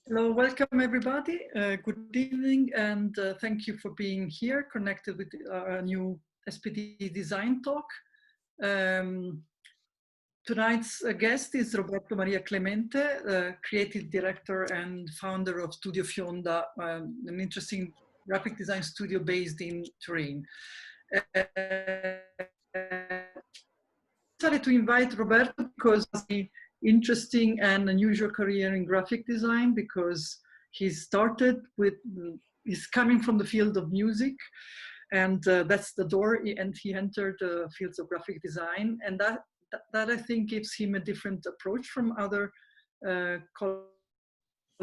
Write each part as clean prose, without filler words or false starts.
Hello, welcome everybody. Good evening, and thank you for being here, connected with our new SPD Design Talk. Tonight's guest is Roberto Maria Clemente, creative director and founder of Studio Fionda, an interesting graphic design studio based in Turin. I decided to invite Roberto because he interesting and unusual career in graphic design, because he's coming from the field of music, and that's the door, and he entered the fields of graphic design, and that I think gives him a different approach from other colleagues.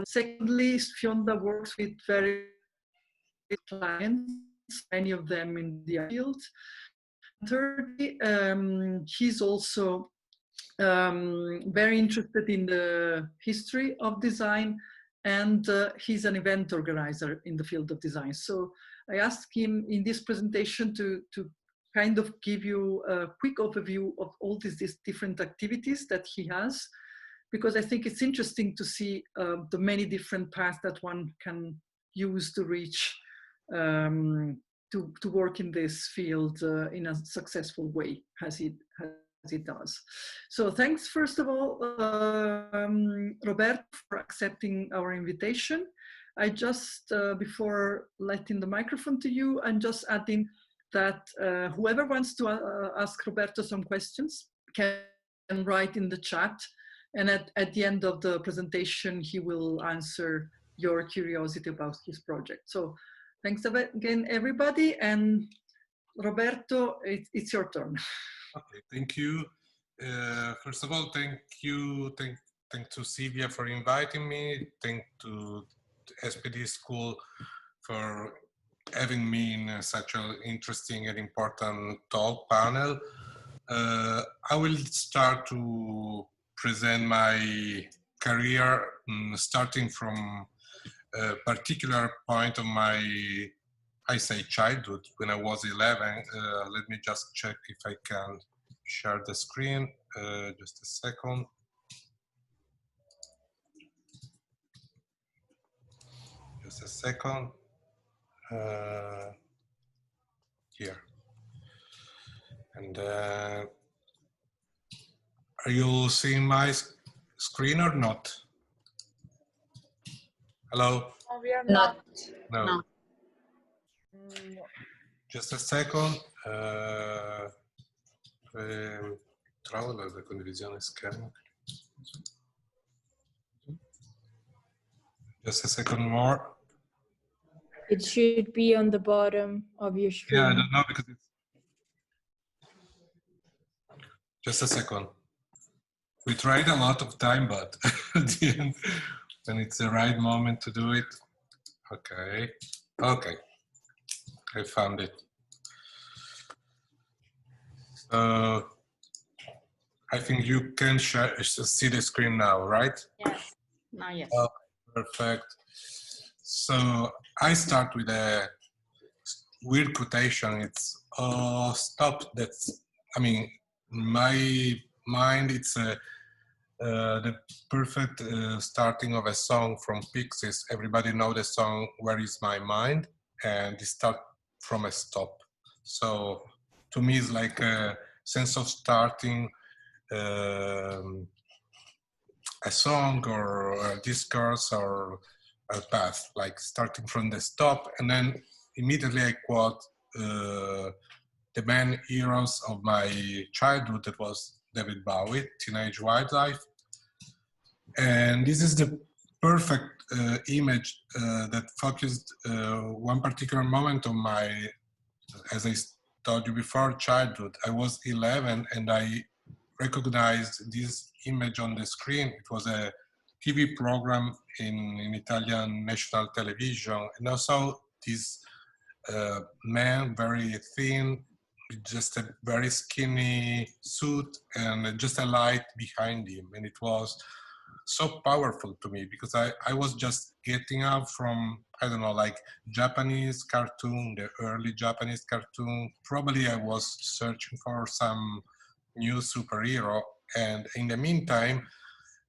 Secondly, Fionda works with very clients, many of them in the field. Thirdly, he's also very interested in the history of design, and he's an event organizer in the field of design. So I asked him in this presentation to kind of give you a quick overview of all these different activities that he has, because I think it's interesting to see the many different paths that one can use to reach to work in this field in a successful way, as it does. So thanks, first of all, Roberto, for accepting our invitation. I just, before letting the microphone to you, I'm just adding that whoever wants to ask Roberto some questions can write in the chat, and at the end of the presentation, he will answer your curiosity about his project. So thanks again, everybody, and Roberto, it's your turn. Okay, thank you. First of all, thank to Silvia for inviting me. Thank to SPD School for having me in such an interesting and important talk panel. I will start to present my career, starting from a particular point of my, I say, childhood, when I was 11. Let me just check if I can share the screen. Just a second. Just a second. Here. And are you seeing my screen or not? Hello? No, we are not. No. Just a second. Trovo la condivisione schermo. Just a second more. It should be on the bottom of your screen. Yeah, I don't know because it's... Just a second. We tried a lot of time, but at the end, when it's the right moment to do it. Okay. Okay. I found it. So I think you can see the screen now, right? Yes. Now, yes. Oh, perfect. So I start with a weird quotation. It's stop. That's, I mean, my mind, it's the perfect starting of a song from Pixies. Everybody know the song "Where Is My Mind," and it start from a stop. So to me, it's like a sense of starting a song or a discourse or a path, like starting from the stop, and then immediately I quote the main heroes of my childhood, that was David Bowie, Teenage Wildlife. And this is the perfect image that focused one particular moment of my, as I told you before, childhood. I was 11 and I recognized this image on the screen. It was a TV program in Italian national television, and I saw this man, very thin, with just a very skinny suit and just a light behind him, and it was so powerful to me because I was just getting up from, I don't know, like Japanese cartoon, the early Japanese cartoon. Probably I was searching for some new superhero, and in the meantime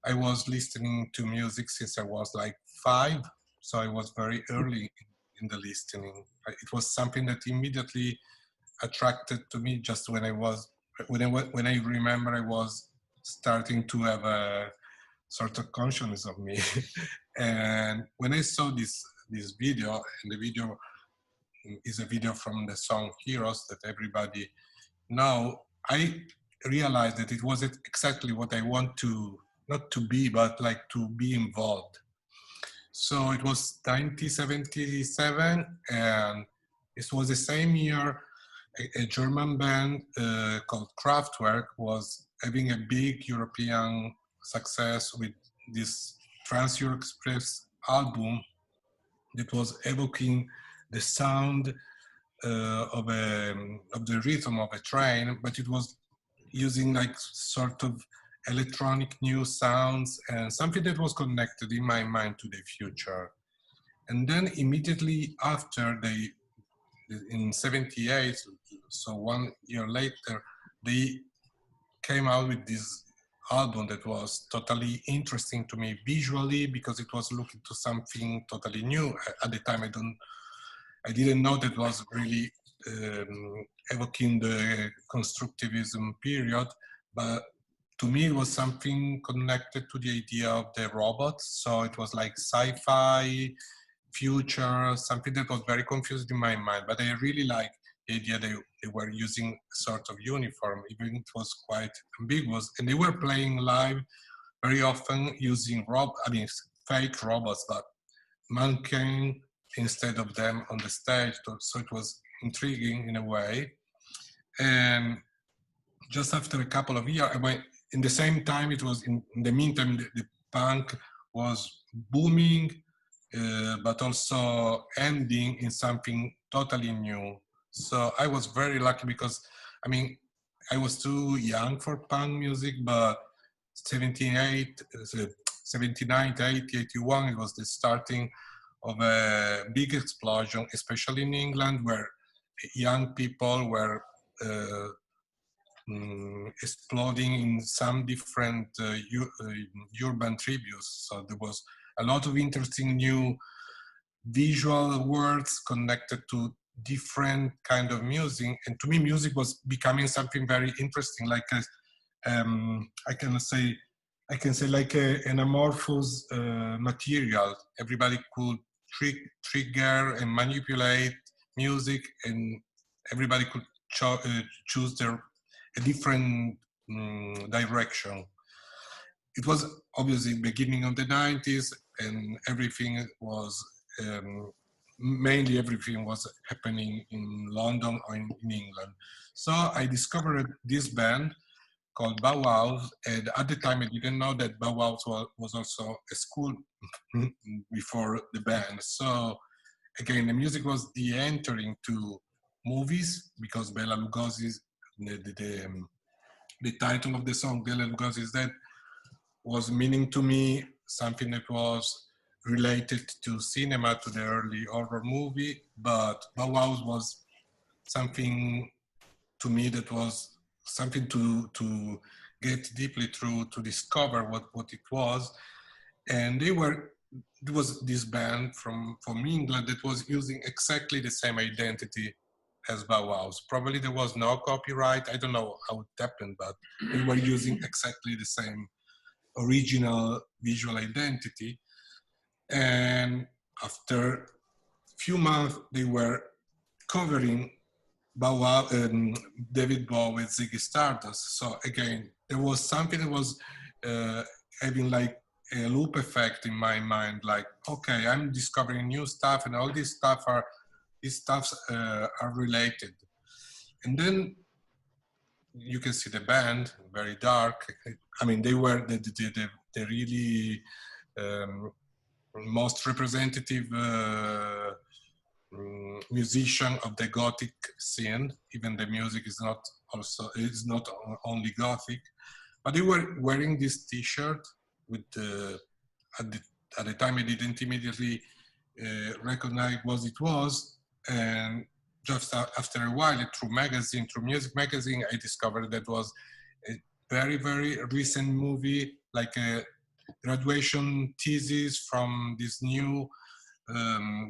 I was listening to music since I was like 5, so I was very early in the listening. It was something that immediately attracted to me just when I remember I was starting to have a sort of consciousness of me. And when I saw this video, and the video is a video from the song Heroes that everybody know, I realized that it was exactly what I want to, not to be, but like to be involved. So it was 1977, and it was the same year a German band called Kraftwerk was having a big European success with this Trans-Euro Express album that was evoking the sound of the rhythm of a train, but it was using like sort of electronic new sounds and something that was connected in my mind to the future. And then immediately after, in 78, so 1 year later, they came out with this album that was totally interesting to me visually, because it was looking to something totally new. At the time, I didn't know that was really evoking the constructivism period, but to me it was something connected to the idea of the robots. So it was like sci-fi, future, something that was very confused in my mind, but I really liked the idea they were using a sort of uniform, even it was quite ambiguous, and they were playing live very often using fake robots, but mannequin instead of them on the stage. So it was intriguing in a way. And just after a couple of years, in the same time, it was in the meantime, the punk was booming, but also ending in something totally new. So I was very lucky because, I was too young for punk music, but 79, 80, 81, it was the starting of a big explosion, especially in England, where young people were exploding in some different urban tributes. So there was a lot of interesting new visual words connected to different kind of music. And to me, music was becoming something very interesting, like I can say like an amorphous material. Everybody could trigger and manipulate music, and everybody could choose a different direction. It was obviously beginning of the 90s, and everything was mainly everything was happening in London or in England. So I discovered this band called Bow Wow, and at the time I didn't know that Bow Wow was also a school before the band. So again, the music was the entering to movies, because Bela Lugosi's, the title of the song, Bela Lugosi's Dead, was meaning to me something that was related to cinema, to the early horror movie, but Bow Wow was something to me that was something to get deeply through, to discover what it was. And it was this band from England that was using exactly the same identity as Bow Wow's. Probably there was no copyright. I don't know how it happened, but they were using exactly the same original visual identity. And after a few months, they were covering Bow Wow and David Bowie, Ziggy Stardust. So again, there was something that was having like a loop effect in my mind. Like, okay, I'm discovering new stuff, and all these stuffs are related. And then you can see the band, very dark. They were the really most representative musician of the Gothic scene. Even the music is not only Gothic, but they were wearing this T-shirt with at the time I didn't immediately recognize what it was, and just after a while, through music magazine, I discovered that was a very, very recent movie, like a graduation thesis from this new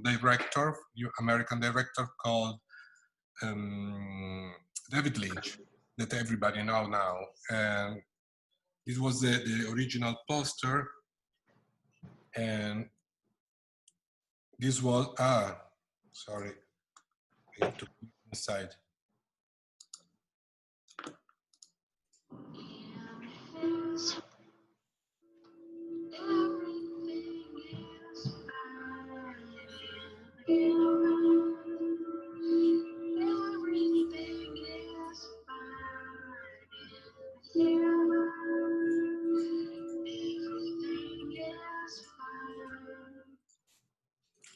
director, American director called David Lynch, that everybody know now. And this was the original poster. And this was, sorry, I have to put it inside.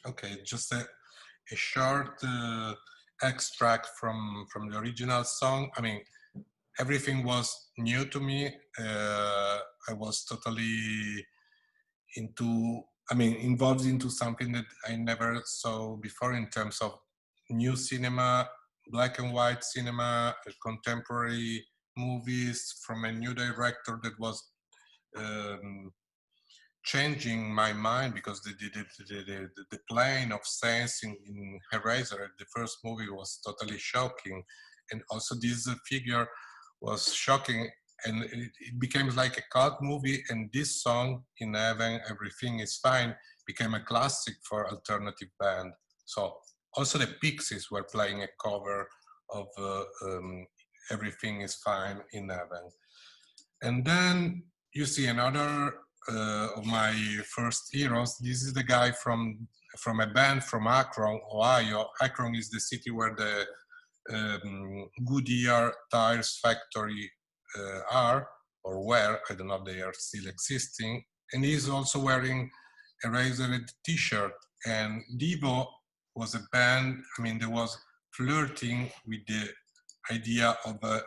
Okay, just a short extract from the original song. I mean, everything was new to me. I was totally involved into something that I never saw before in terms of new cinema, black and white cinema, contemporary movies from a new director that was changing my mind, because the plane of sense in Eraser, the first movie, was totally shocking. And also this figure was shocking, and it became like a cult movie. And this song, In Heaven, Everything is Fine, became a classic for alternative band. So also the Pixies were playing a cover of Everything is Fine, In Heaven. And then you see another of my first heroes. This is the guy from a band from Akron, Ohio. Akron is the city where the Goodyear tires factory are, or were. I don't know if they are still existing. And he's also wearing a Razorhead t-shirt. And Devo was a band, that was flirting with the idea of a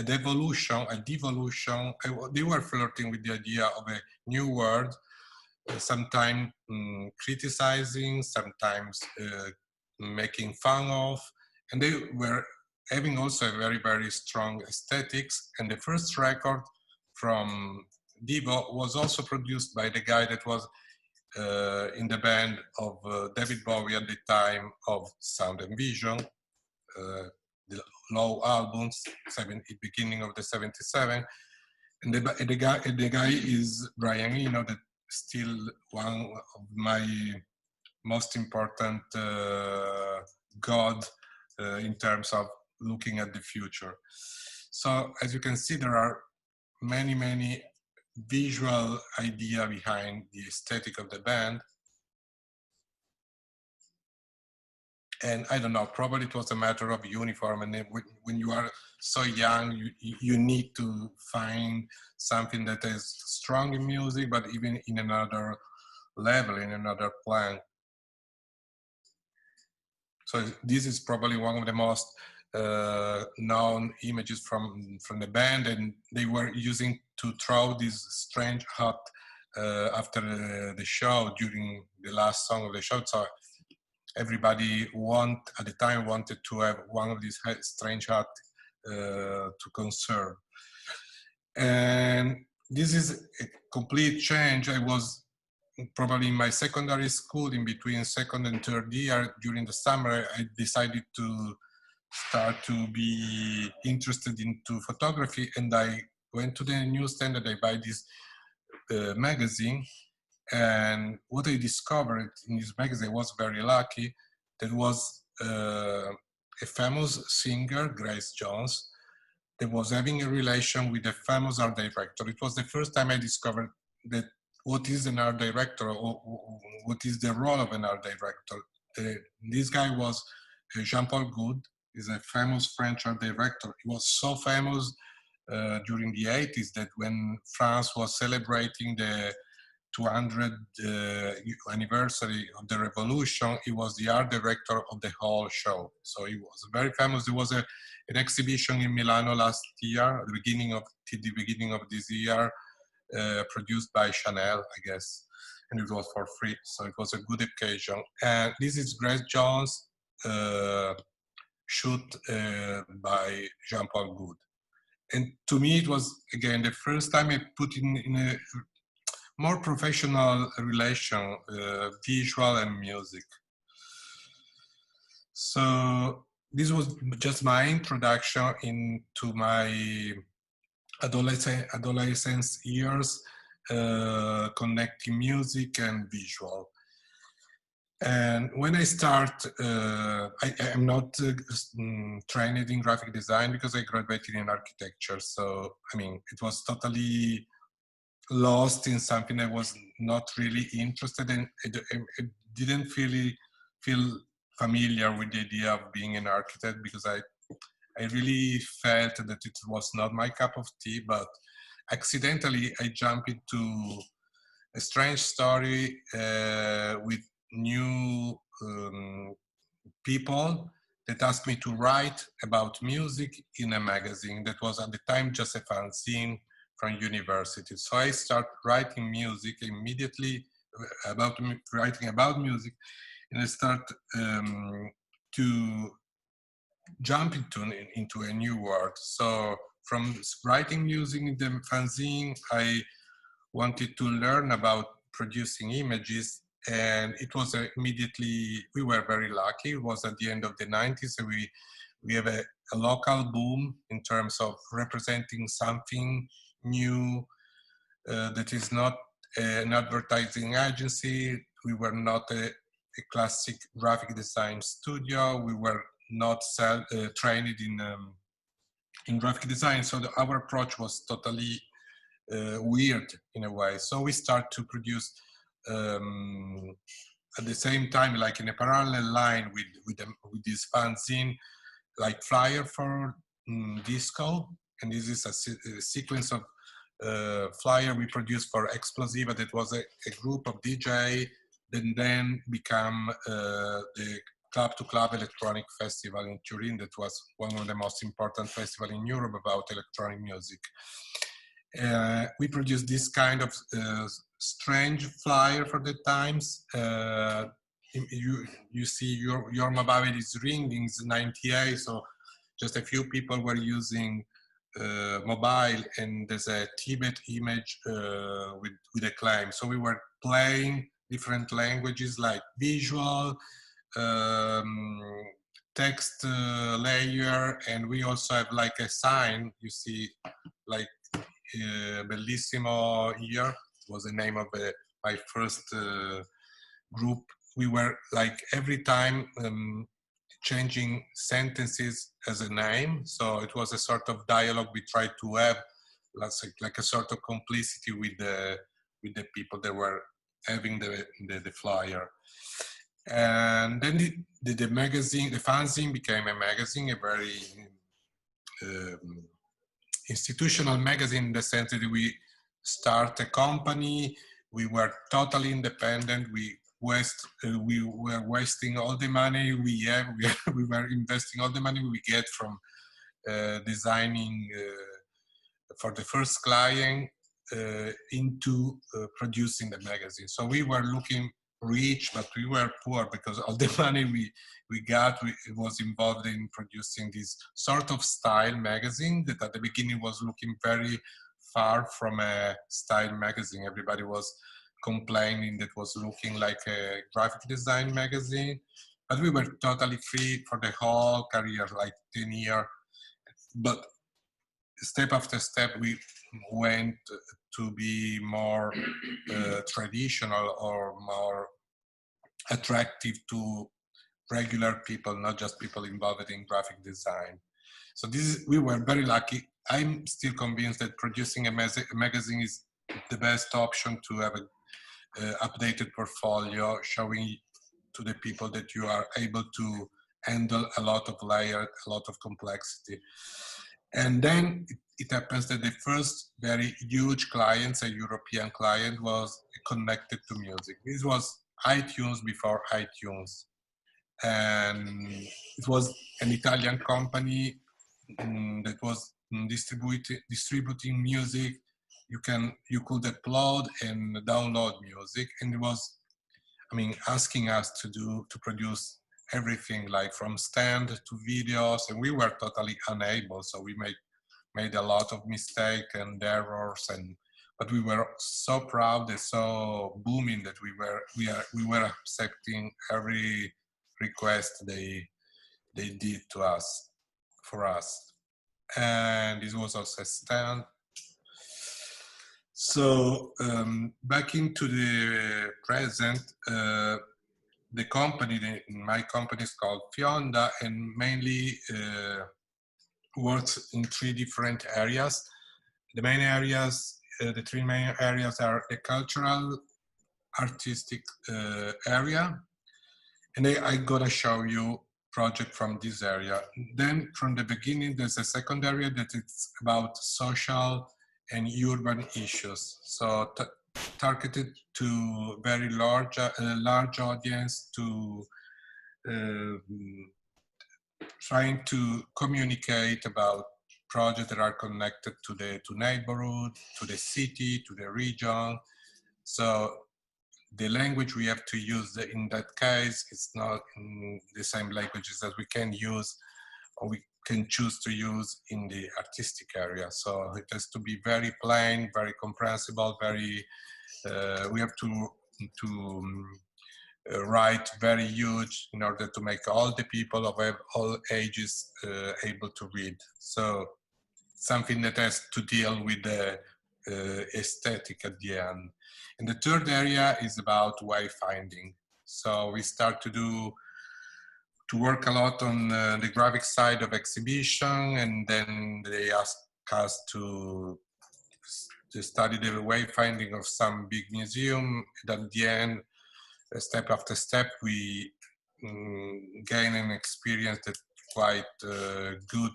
devolution. They were flirting with the idea of a new word, sometimes criticizing, sometimes making fun of, and they were having also a very, very strong aesthetics. And the first record from Devo was also produced by the guy that was in the band of David Bowie at the time of Sound and Vision, the low albums, beginning of the 77. And the guy is Brian Eno, that still one of my most important god in terms of looking at the future. So as you can see, there are many, many visual idea behind the aesthetic of the band. And I don't know, probably it was a matter of uniform. And when you are so young, you need to find something that is strong in music, but even in another level, in another plan. So this is probably one of the most known images from the band, and they were using to throw this strange hat after the show, during the last song of the show. So everybody at the time wanted to have one of these strange hats to conserve. And this is a complete change. I was probably in my secondary school, in between second and third year, during the summer. I decided to start to be interested into photography, and I went to the newsstand and I buy this magazine. And what I discovered in this magazine, was very lucky. There was a famous singer, Grace Jones, that was having a relation with a famous art director. It was the first time I discovered that what is an art director, or what is the role of an art director. This guy was Jean-Paul Goude. He's a famous French art director. He was so famous during the 80s that when France was celebrating the 200th anniversary of the revolution, he was the art director of the whole show. So he was very famous. There was an exhibition in Milano last year, at the beginning of this year, produced by Chanel, I guess, and it was for free. So it was a good occasion. And this is Grace Jones, shoot by Jean-Paul Goude. And to me, it was, again, the first time I put in more professional relation, visual and music. So this was just my introduction into my adolescence years, connecting music and visual. And when I start, I am not trained in graphic design because I graduated in architecture. So, I mean, it was totally lost in something I was not really interested in. I didn't really feel familiar with the idea of being an architect because I really felt that it was not my cup of tea, but accidentally I jumped into a strange story with new people that asked me to write about music in a magazine that was at the time just a fanzine from university. So I started writing music immediately writing about music, and I start to jump into a new world. So from writing music in the fanzine, I wanted to learn about producing images, and it was immediately, we were very lucky. It was at the end of the 90s, so we have a local boom in terms of representing something new that is not an advertising agency. We were not a classic graphic design studio. We were not trained in graphic design, so our approach was totally weird in a way. So we start to produce at the same time, like in a parallel line with this fanzine, like flyer for disco, and this is a sequence of flyer we produced for Explosiva, that was a group of DJ that then became the Club to Club Electronic Festival in Turin, that was one of the most important festivals in Europe about electronic music. We produced this kind of strange flyer for the times. You see your mobile is ringing, it's 98, so just a few people were using mobile, and there's a Tibet image with a claim. So we were playing different languages like visual, text layer, and we also have like a sign, you see, like Bellissimo here was the name of my first group. We were like every time changing sentences as a name, so it was a sort of dialogue we tried to have, like a sort of complicity with the people that were having the flyer. And then the magazine, the fanzine became a magazine, a very institutional magazine, in the sense that we start a company. We were totally independent. We were wasting all the money we have. We were investing all the money we get from designing for the first client into producing the magazine. So we were looking rich, but we were poor because all the money we got was involved in producing this sort of style magazine that at the beginning was looking very far from a style magazine. Everybody was complaining that was looking like a graphic design magazine, but we were totally free for the whole career, like 10 years. But step after step, we went to be more traditional or more attractive to regular people, not just people involved in graphic design. So we were very lucky. I'm still convinced that producing a magazine is the best option to have an updated portfolio, showing to the people that you are able to handle a lot of layers, a lot of complexity. And then it happens that the first very huge client, a European client, was connected to music. This was iTunes before iTunes. And it was an Italian company that was distributing music. You could upload and download music, and it was, asking us to produce everything, like from stand to videos, and we were totally unable. So we made a lot of mistakes and errors, and but we were so proud and so booming that we were accepting every request they did to us, for us. And this was also a stand. So back into the present, the company, my company is called Fionda, and mainly works in 3 different areas. The main areas, the 3 main areas are the cultural, artistic area, and I'm gonna show you project from this area. Then from the beginning, there's a second area that it's about social and urban issues. So targeted to very large audience, to trying to communicate about projects that are connected to the neighborhood, to the city, to the region. So the language we have to use in that case is not the same languages that we can use or we can choose to use in the artistic area. So it has to be very plain, very comprehensible, very, we have to write very huge in order to make all the people of all ages able to read. So something that has to deal with the aesthetic at the end. And the third area is about wayfinding. So we start to work a lot on the graphic side of exhibition, and then they ask us to study the wayfinding of some big museum. And at the end, step after step, we gain an experience that's quite good,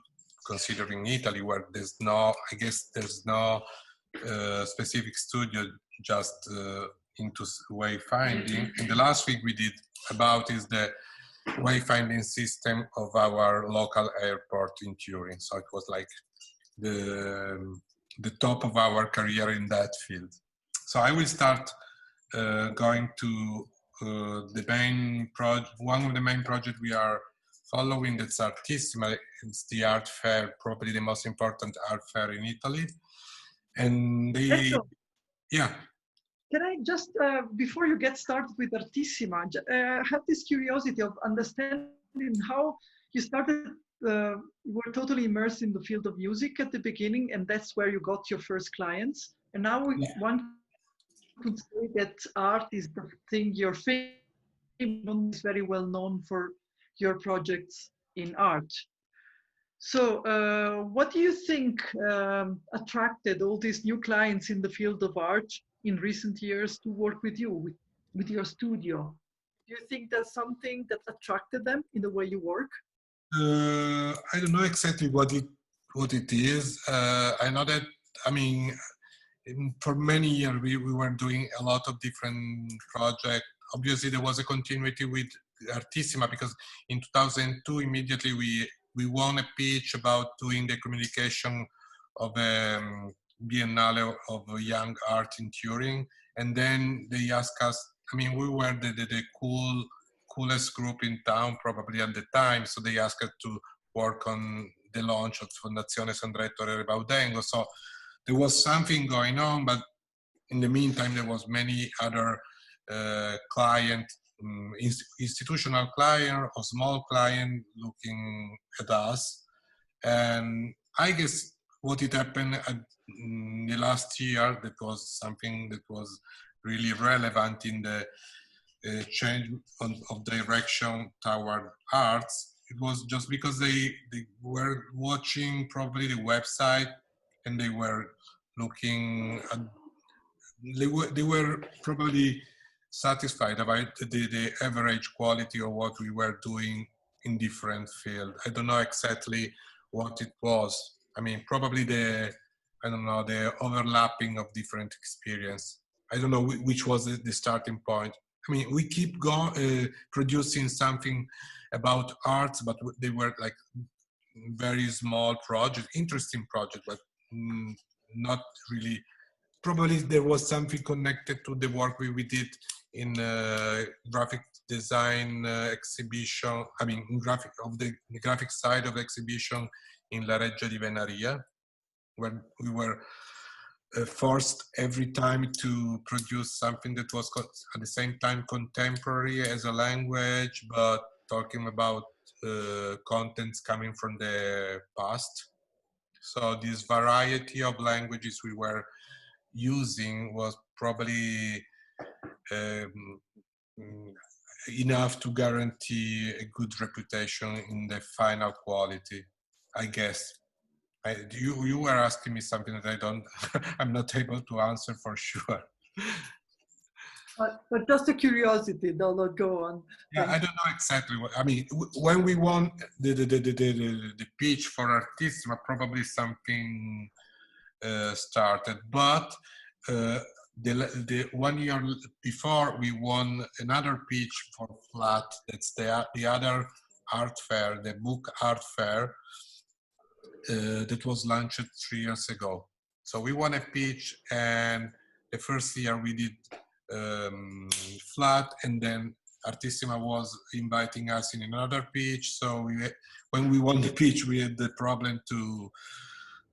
considering Italy, where there's no, I guess there's no specific studio just into wayfinding. And the last thing we did about is the wayfinding system of our local airport in Turin. So it was like the top of our career in that field. So I will start going to the main project. One of the main projects we are following, that's Artissima. It's the art fair, probably the most important art fair in Italy. And they, yeah. Can I just, before you get started with Artissima, have this curiosity of understanding how you started, you were totally immersed in the field of music at the beginning, and that's where you got your first clients. And now one could say that art is the thing you're famous, is very well known for your projects in art. So what do you think attracted all these new clients in the field of art in recent years to work with you, with your studio? Do you think there's something that attracted them in the way you work? I don't know exactly what it is. I know that, I mean, for many years we were doing a lot of different projects. Obviously there was a continuity with Artissima, because in 2002 immediately we won a pitch about doing the communication of a Biennale of Young Art in Turin. And then they asked us, I mean, we were the coolest group in town probably at the time, so they asked us to work on the launch of Fondazione Sandra-Ettore Baudengo. So there was something going on, but in the meantime there was many other institutional client or small client looking at us. And I guess what it happened in the last year, that was something that was really relevant in the change of direction toward arts. It was just because they were watching probably the website, and they were looking at, they were probably satisfied about the average quality of what we were doing in different fields. I don't know exactly what it was. I mean, probably the overlapping of different experience. I don't know which was the starting point. I mean, we keep producing something about arts, but they were like very small projects, interesting projects, but not really. Probably there was something connected to the work we did in graphic design exhibition. I mean, the graphic side of exhibition in La Reggia di Venaria, where we were forced every time to produce something that was at the same time contemporary as a language, but talking about contents coming from the past. So this variety of languages we were using was probably enough to guarantee a good reputation in the final quality, I guess. You were asking me something that I don't, I'm not able to answer for sure. But just a curiosity, no, go on. Yeah, I don't know exactly what, I mean, when we won the pitch for Artissima, probably something started, but the 1 year before we won another pitch for Flat, that's the other art fair, the book art fair, that was launched 3 years ago. So we won a pitch, and the first year we did Flat, and then Artissima was inviting us in another pitch. So when we won the pitch, we had the problem to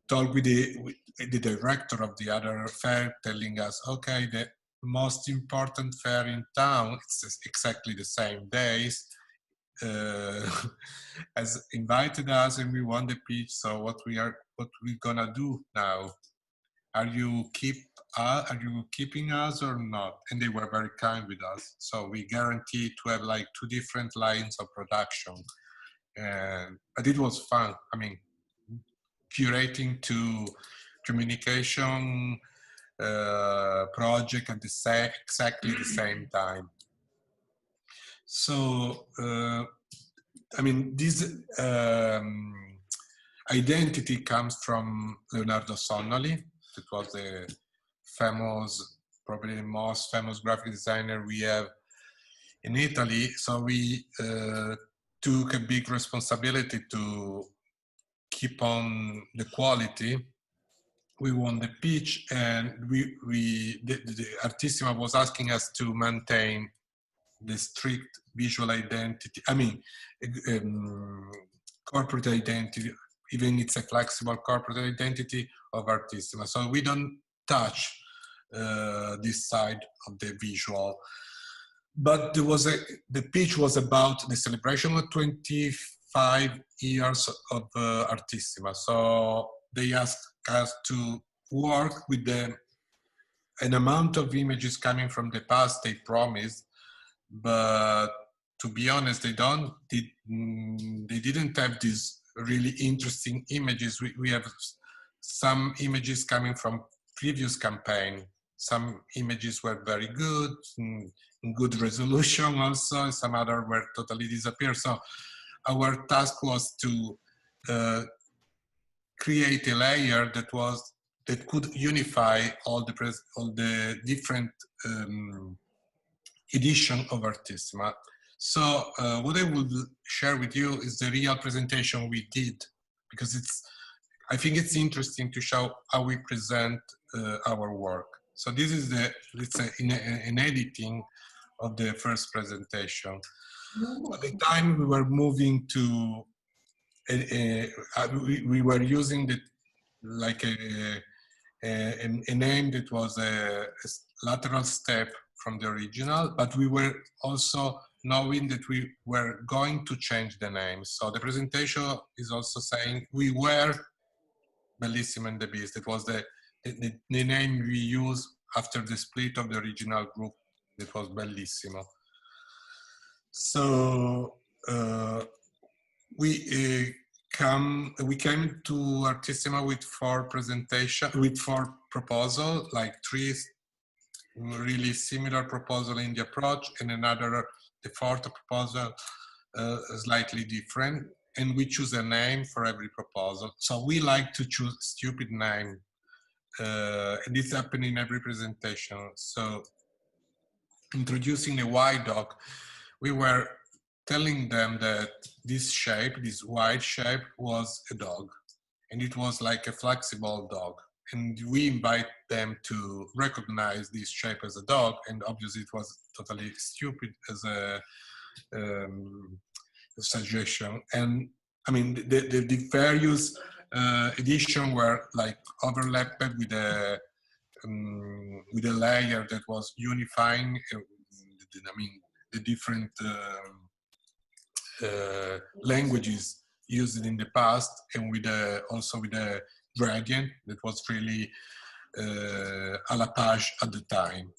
talk with the director of the other fair, telling us, okay, the most important fair in town, it's exactly the same days, has invited us, and we won the pitch. So what we gonna do now? Are you keeping us or not? And they were very kind with us. So we guaranteed to have like 2 different lines of production, but it was fun. I mean, curating 2 communication project at exactly the same time. So I mean, this identity comes from Leonardo Sonnoli. That was the famous, probably the most famous graphic designer we have in Italy. So we took a big responsibility to keep on the quality. We won the pitch, and the Artissima was asking us to maintain the strict visual identity. I mean, corporate identity, even it's a flexible corporate identity of Artissima. So we don't touch this side of the visual. But the pitch was about the celebration of 25 years of Artissima. So they asked us to work with an amount of images coming from the past they promised, but to be honest, they didn't have these really interesting images. We have some images coming from previous campaign. Some images were very good, in good resolution also, some other were totally disappeared. So our task was to create a layer that could unify all the different edition of Artissima. So what I will share with you is the real presentation we did, because I think it's interesting to show how we present our work. So this is let's say, an editing of the first presentation. At the time we were moving to, we were using like a name that was a lateral step from the original, but we were also knowing that we were going to change the name. So the presentation is also saying we were Bellissimo and the Beast. It was the name we used after the split of the original group. That was Bellissimo. So we came to Artissima with 4 proposals, like 3 really similar proposal in the approach, and the 4th proposal slightly different, and we choose a name for every proposal. So we like to choose stupid name, and this happens in every presentation. So introducing the Y dog, we were telling them that this wide shape was a dog, and it was like a flexible dog. And we invite them to recognize this shape as a dog, and obviously it was totally stupid as a suggestion. And I mean, the various editions were like overlapped with with a layer that was unifying, the different languages used in the past, and with also with a gradient that was really à la page at the time.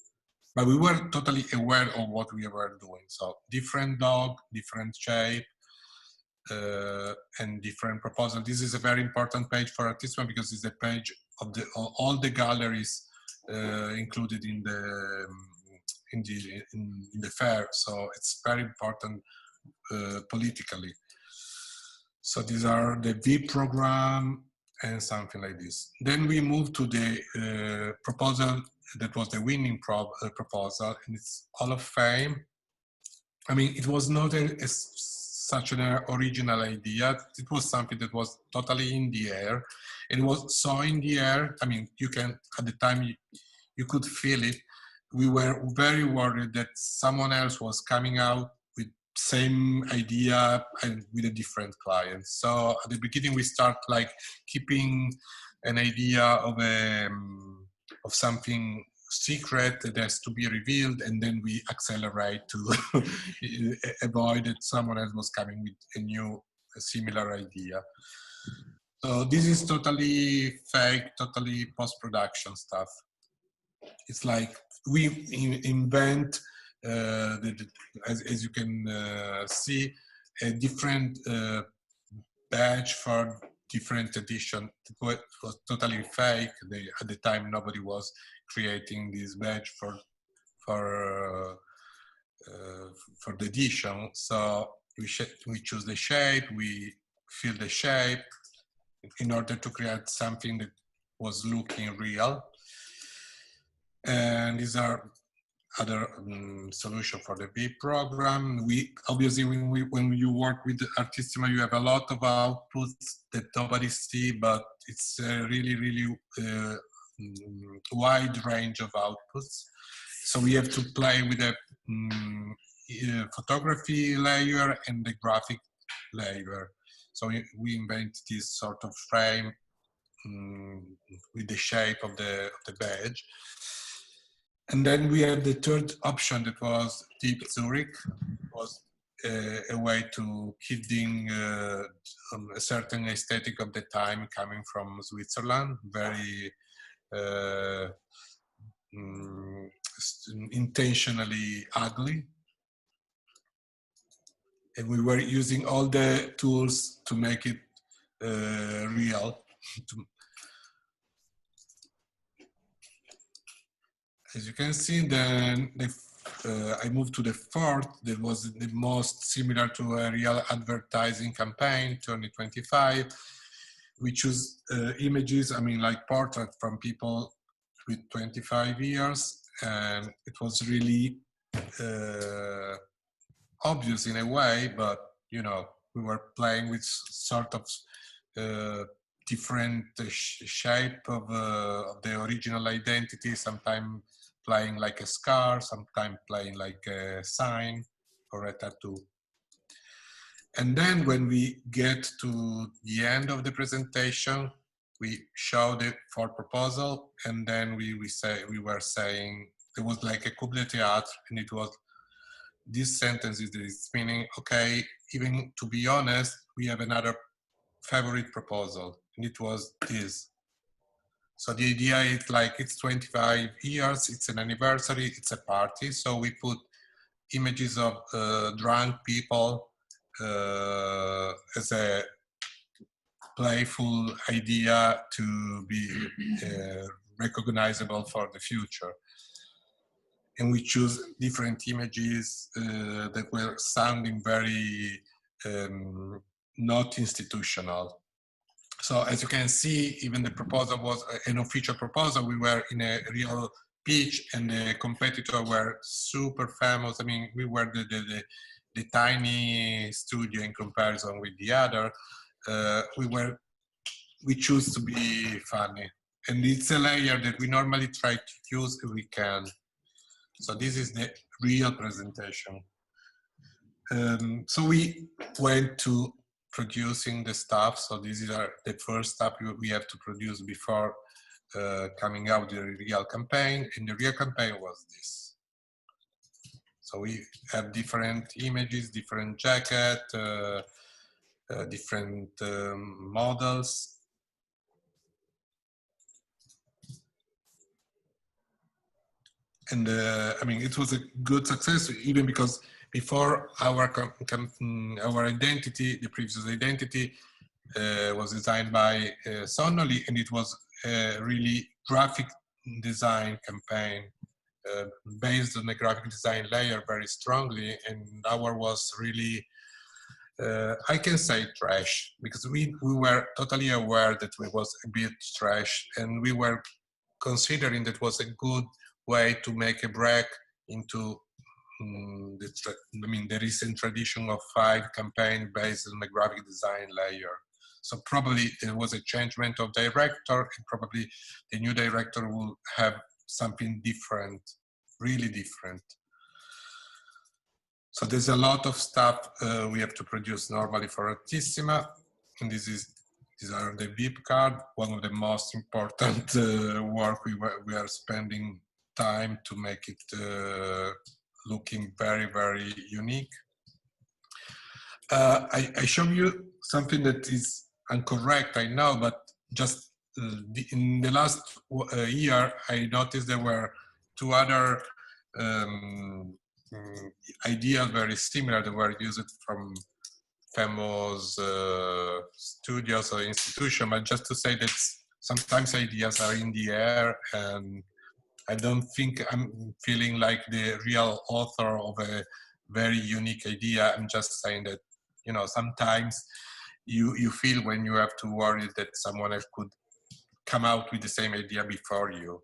But we were totally aware of what we were doing. So different dog, different shape, and different proposal. This is a very important page for Artisma because it's a page of all the galleries included in the fair. So it's very important politically. So these are the VIP program and something like this. Then we move to the proposal that was the winning proposal, and it's Hall of Fame. I mean, it was not such an original idea. It was something that was totally in the air. It was so in the air. I mean, you can, at the time, you could feel it. We were very worried that someone else was coming out with same idea and with a different client. So at the beginning, we start like keeping an idea of something secret that has to be revealed, and then we accelerate to avoid that someone else was coming with a similar idea. So this is totally fake, totally post-production stuff. It's like we invent, as you can see, a different badge for different edition. It was totally fake. At the time, nobody was creating this badge for the edition. So we choose the shape, we fill the shape in order to create something that was looking real. And these are other solutions for the VIP program. We obviously, when you work with Artistima, you have a lot of outputs that nobody see, but it's a really wide range of outputs. So we have to play with a photography layer and the graphic layer. So we invent this sort of frame with the shape of the badge. And then we have the third option that was Deep Zurich. It was a way to hiding a certain aesthetic of the time coming from Switzerland, very intentionally ugly. And we were using all the tools to make it real. As you can see, then I moved to the fourth, that was the most similar to a real advertising campaign, 2025. We choose images, I mean, like portraits from people with 25 years, and it was really obvious in a way, but, you know, we were playing with sort of different shape of the original identity, sometimes playing like a scar, sometimes playing like a sign or a tattoo. And then when we get to the end of the presentation, we show the fourth proposal, and then we were saying, there was like a coup de théâtre, and it was this sentence is meaning, okay, even to be honest, we have another favorite proposal, and it was this. So the idea is like, it's 25 years, it's an anniversary, it's a party. So we put images of drunk people as a playful idea to be recognizable for the future. And we choose different images that were sounding very not institutional. So as you can see, even the proposal was an official proposal. We were in a real pitch, and the competitor were super famous. I mean, we were the tiny studio in comparison with the other. We choose to be funny. And it's a layer that we normally try to use if we can. So this is the real presentation. So we went to producing the stuff. So this is the first step we have to produce before coming out the real campaign, and the real campaign was this. So we have different images, different jacket, different models. And I mean, it was a good success, even because before our identity, the previous identity, was designed by Sonnoli, and it was a really graphic design campaign based on the graphic design layer very strongly, and our was really, I can say trash, because we were totally aware that it was a bit trash, and we were considering that was a good way to make a break into the recent tradition of 5 campaigns based on the graphic design layer. So probably there was a changement of director, and probably the new director will have something different, really different. So there's a lot of stuff we have to produce normally for Artissima, and these are the VIP card, one of the most important work we are spending time to make it looking very, very unique. I show you something that is incorrect, I know, but just in the last year, I noticed there were 2 other ideas very similar that were used from famous studios or institutions, but just to say that sometimes ideas are in the air, and I don't think I'm feeling like the real author of a very unique idea. I'm just saying that, you know, sometimes you feel when you have to worry that someone else could come out with the same idea before you.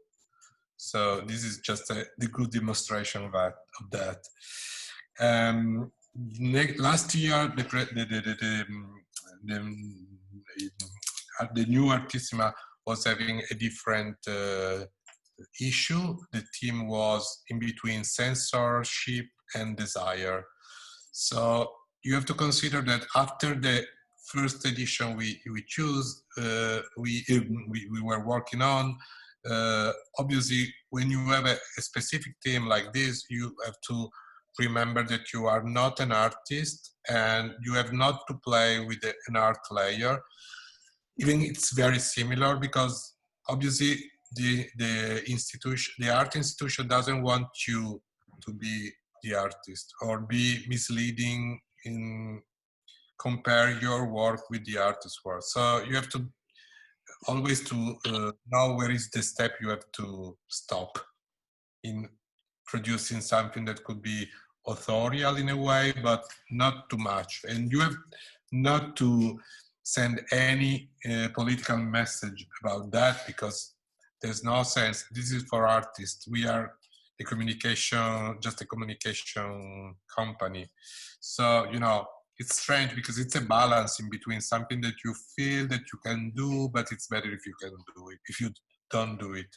So this is just the good demonstration of that. Last year, the new Artissima was having a different issue. The theme was in between censorship and desire. So you have to consider that after the first edition we choose, we were working on, obviously when you have a specific theme like this, you have to remember that you are not an artist and you have not to play with an art layer. Even it's very similar, because obviously the institution, the art institution doesn't want you to be the artist or be misleading in compare your work with the artist's work. So you have to always to know where is the step you have to stop in producing something that could be authorial in a way, but not too much. And you have not to send any political message about that, because there's no sense. This is for artists. We are a communication, just a communication company. So, you know, it's strange because it's a balance in between something that you feel that you can do, but it's better if you can do it, if you don't do it.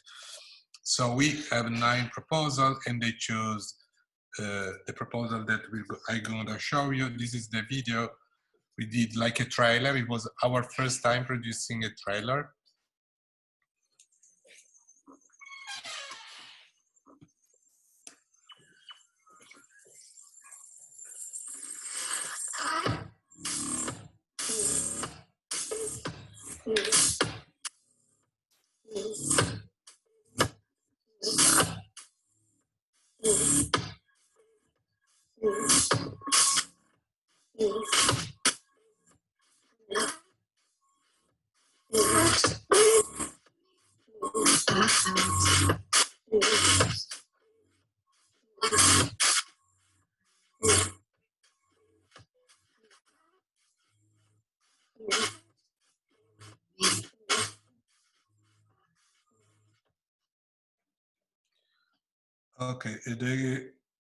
So we have 9 proposals, and they choose the proposal that I'm going to show you. This is the video. We did like a trailer. It was our first time producing a trailer. Okay, the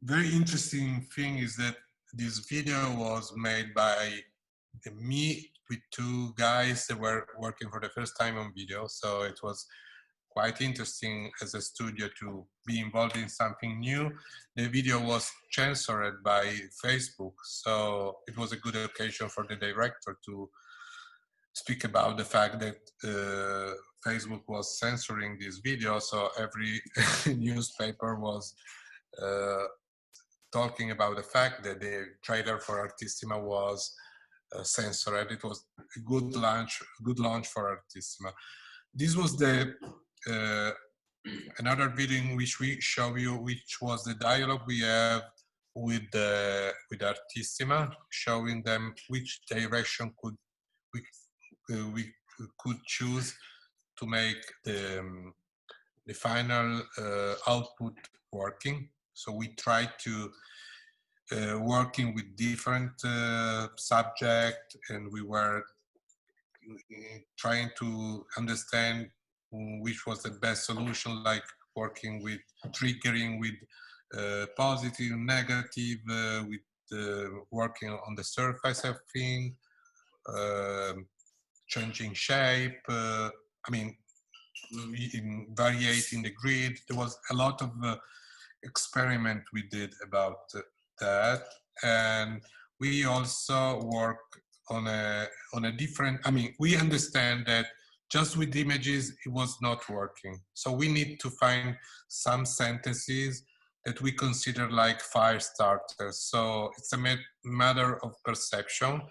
very interesting thing is that this video was made by me with 2 guys that were working for the first time on video. So it was quite interesting as a studio to be involved in something new. The video was censored by Facebook, so it was a good occasion for the director to speak about the fact that Facebook was censoring this video, so every newspaper was talking about the fact that the trailer for Artissima was censored. It was a good launch for Artissima. This was the another video in which we show you which was the dialogue we have with Artissima, showing them which direction we could choose to make the final output working. So we tried to working with different subjects, and we were trying to understand which was the best solution, like working with triggering with positive, negative, with working on the surface of things, changing shape, I mean, variating the grid. There was a lot of experiment we did about that, and we also work on a different, I mean, we understand that just with images it was not working, so we need to find some sentences that we consider like fire starters. So it's a matter of perception.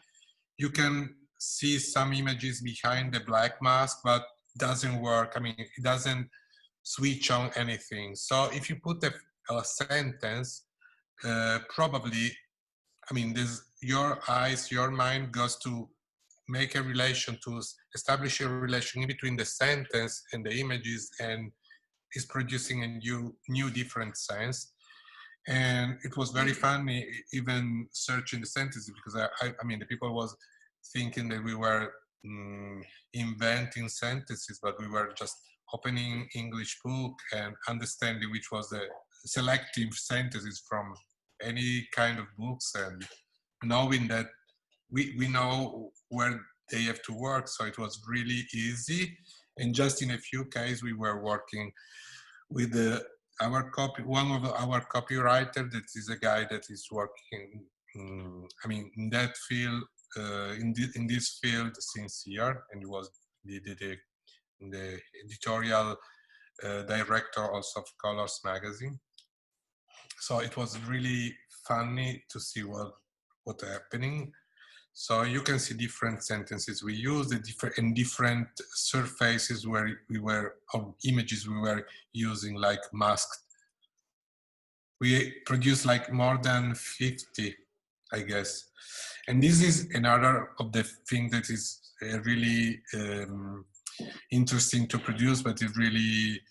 You can see some images behind the black mask, but doesn't work. I mean, it doesn't switch on anything. So if you put a sentence, probably, I mean, your eyes, your mind goes to make a relation, to establish a relation in between the sentence and the images, and is producing a new different sense. And it was very funny even searching the sentences, because I mean, the people was thinking that we were inventing sentences, but we were just opening English book and understanding which was the selective sentences from any kind of books, and knowing that we know where they have to work. So it was really easy. And just in a few cases, we were working with one of our copywriter, that is a guy that is working, I mean, in that field, in this field since year, and he was the editorial director also of Colors magazine. So it was really funny to see what happening. So you can see different sentences we used, different surfaces where we were, of images we were using, like masked. We produced like more than 50, I guess. And this is another of the things that is really interesting to produce, but it really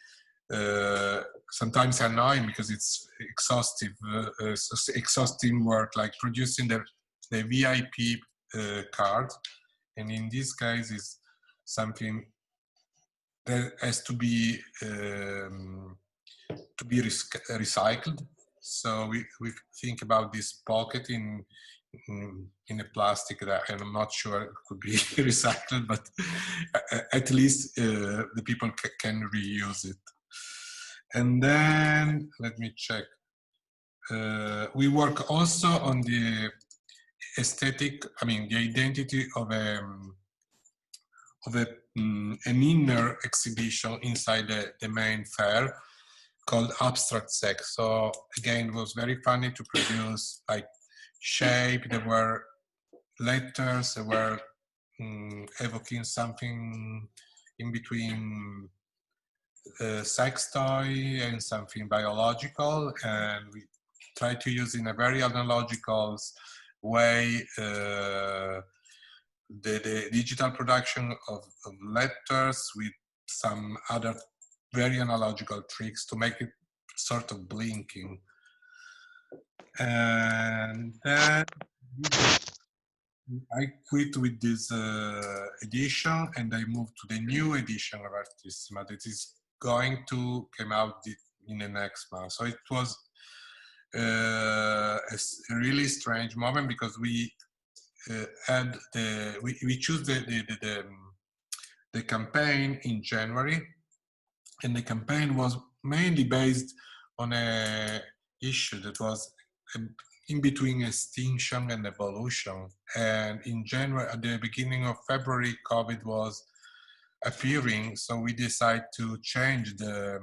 sometimes annoying, because it's exhausting work, like producing the VIP card. And in this case is something that has to be recycled. So we think about this pocket in a plastic that I'm not sure it could be recycled, but at least the people can reuse it. And then let me check. We work also on the aesthetic, I mean, the identity of an inner exhibition inside the main fair, called Abstract Sex. So again, it was very funny to produce like shape. There were letters. There were evoking something in between sex toy and something biological, and we tried to use in a very analogical way the digital production of letters with some other very analogical tricks to make it sort of blinking. And then I quit with this edition, and I moved to the new edition of Artissima that is going to come out in the next month. So it was a really strange moment, because we had we choose the campaign in January, and the campaign was mainly based on a issue that was in between extinction and evolution. And in January, at the beginning of February, COVID was appearing. So we decide to change the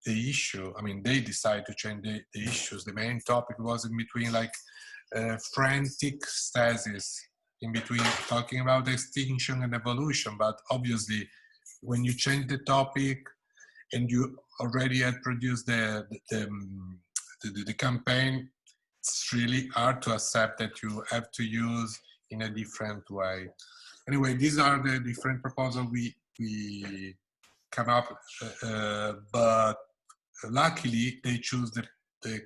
issue. I mean, they decide to change the issues. The main topic was in between, like frantic stasis, in between talking about extinction and evolution. But obviously, when you change the topic and you already had produced the campaign, it's really hard to accept that you have to use in a different way. Anyway, these are the different proposals we come up, but luckily they choose the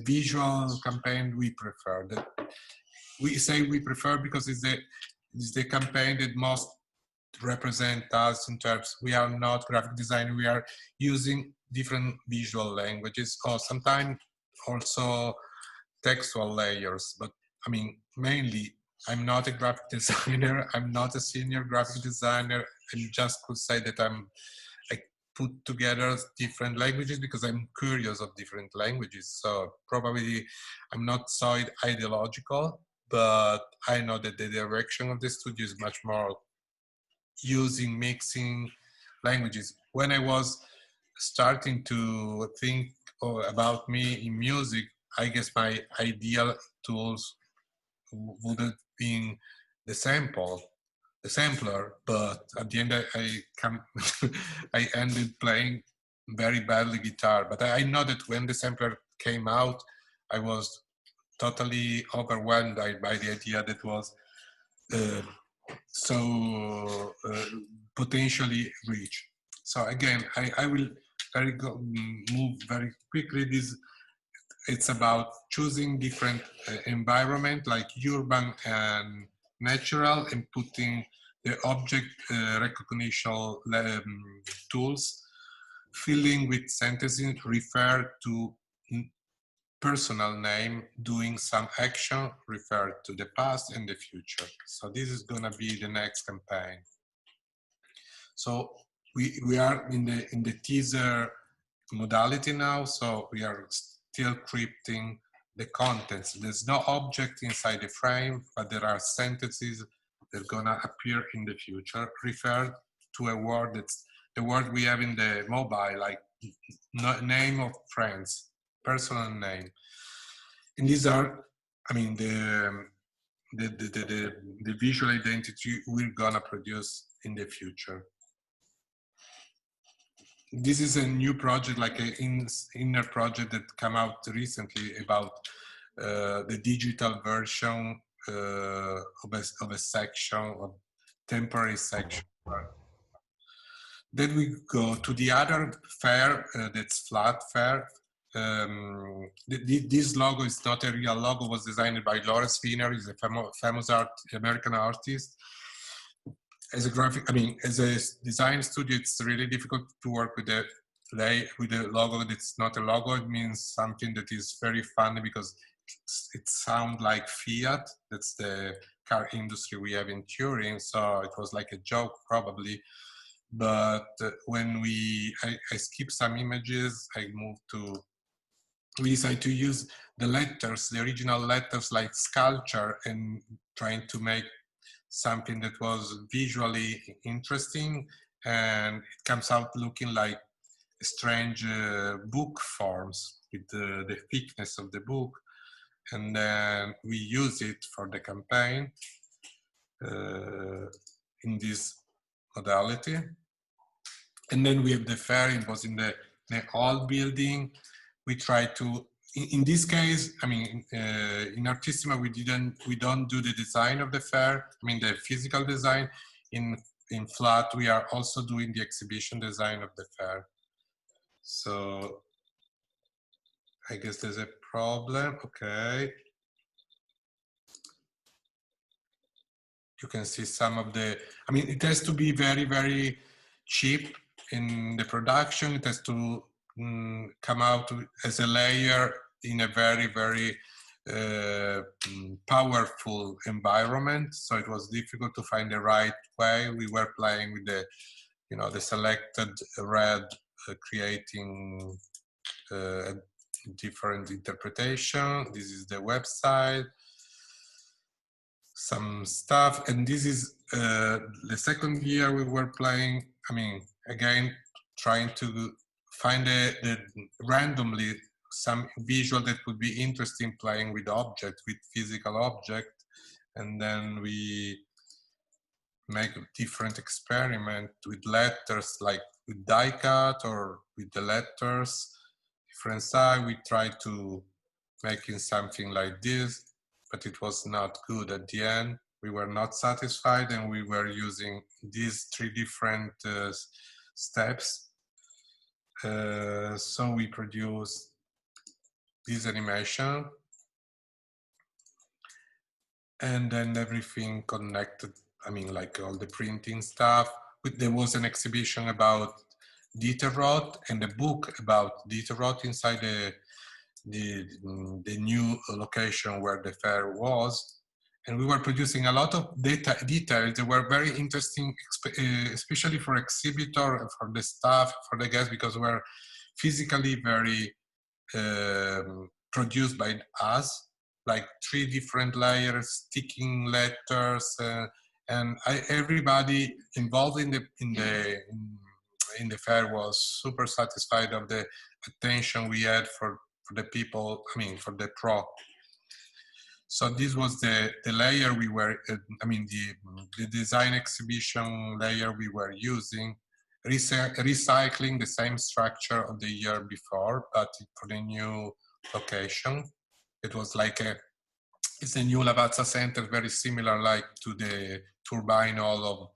visual campaign we prefer. We say we prefer because it's the campaign that most represent us in terms, we are not graphic design, we are using different visual languages, or sometimes also textual layers. But I mean, mainly, I'm not a graphic designer, I'm not a senior graphic designer, and just could say that I put together different languages because I'm curious of different languages. So probably I'm not so ideological, but I know that the direction of the studio is much more mixing languages. When I was starting to think about me in music, I guess my ideal tools would have been the sampler, but at the end I ended playing very badly guitar. But I know that when the sampler came out, I was totally overwhelmed by the idea that was so potentially rich. So again, I will move very quickly. It's about choosing different environment like urban and natural, and putting the object recognition tools, filling with sentences refer to personal name, doing some action refer to the past and the future. So this is gonna be the next campaign. So we are in the teaser modality now, so we are still crypting the contents. There's no object inside the frame, but there are sentences that are gonna appear in the future, referred to a word that's the word we have in the mobile, like name of friends, personal name. And these are, I mean, the visual identity we're gonna produce in the future. This is a new project, like an inner project that came out recently about the digital version of a section, of temporary section. Then we go to the other fair, that's Flat Fair. This logo is not a real logo, was designed by Lawrence Finer, he's a famous American artist. As a graphic, I mean, as a design studio, it's really difficult to work with a logo that's not a logo. It means something that is very funny because it sounds like Fiat. That's the car industry we have in Turin. So it was like a joke probably. But when I skip some images, we decided to use the letters, the original letters like sculpture, and trying to make something that was visually interesting, and it comes out looking like strange book forms with the thickness of the book, and then we use it for the campaign in this modality. And then we have the fair. It was in the old building. We try to, in this case, I mean, in Artissima, we don't do the design of the fair. I mean, the physical design. In Flat, we are also doing the exhibition design of the fair. So I guess there's a problem. Okay. You can see some of the, I mean, it has to be very, very cheap in the production. It has to come out as a layer in a very, very powerful environment. So it was difficult to find the right way. We were playing with the, the selected red, creating a different interpretation. This is the website. some stuff. And this is the second year we were playing, I mean, again, trying to find the randomly some visual that would be interesting playing with object, with physical object. And then we make different experiment with letters, like with die cut or with the letters, different size. We try to making something like this, but it was not good at the end. We were not satisfied, and we were using these three different steps. So we produced this animation, and then everything connected. I mean, like all the printing stuff. There was an exhibition about Dieterroth and a book about Dieterroth inside the new location where the fair was. And we were producing a lot of details that were very interesting, especially for exhibitor, for the staff, for the guests, because we were physically very produced by us, like 3 different layers, sticking letters, and everybody involved in the fair was super satisfied of the attention we had for the people, I mean, for the pro. So this was the layer we were, I mean, the design exhibition layer we were using, recycling the same structure of the year before, but for the new location. It was like it's a new Lavazza Center, very similar like to the turbine hall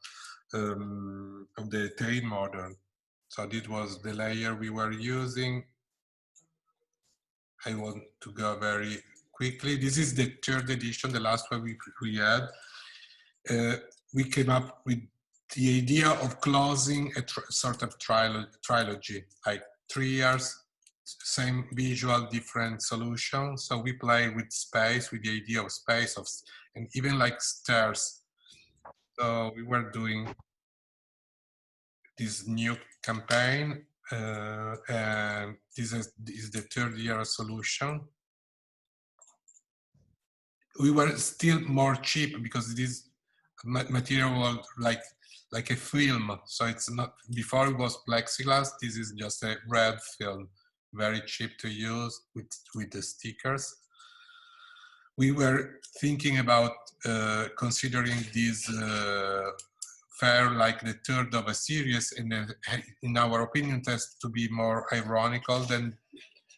of the Tate Modern. So this was the layer we were using. I want to go very quickly. This is the 3rd edition, the last one we had. We came up with the idea of closing a sort of trilogy, like 3 years, same visual, different solution. So we play with space, with the idea of space, and even like stairs. So we were doing this new campaign, and this is the 3rd year solution. We were still more cheap because this material was like a film. So it's not, before it was plexiglass, this is just a red film, very cheap to use with the stickers. We were thinking about considering this fair like the 3rd of a series, and in our opinion, it has to be more ironical than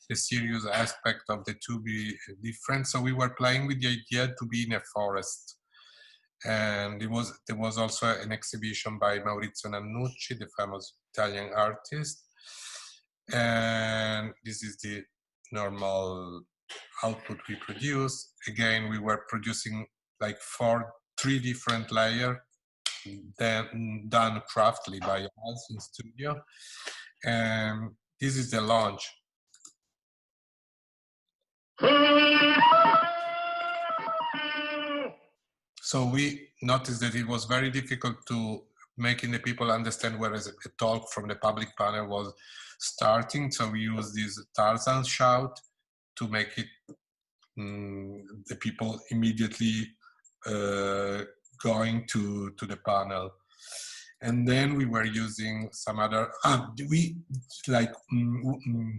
the serious aspect of the two be different. So we were playing with the idea to be in a forest. And there was also an exhibition by Maurizio Nannucci, the famous Italian artist. And this is the normal output we produce. Again, we were producing like 3 different layers, then done craftily by us in studio. And this is the launch. So we noticed that it was very difficult to making the people understand where a talk from the public panel was starting. So we used this Tarzan shout to make it the people immediately going to the panel. And then we were using some other, we like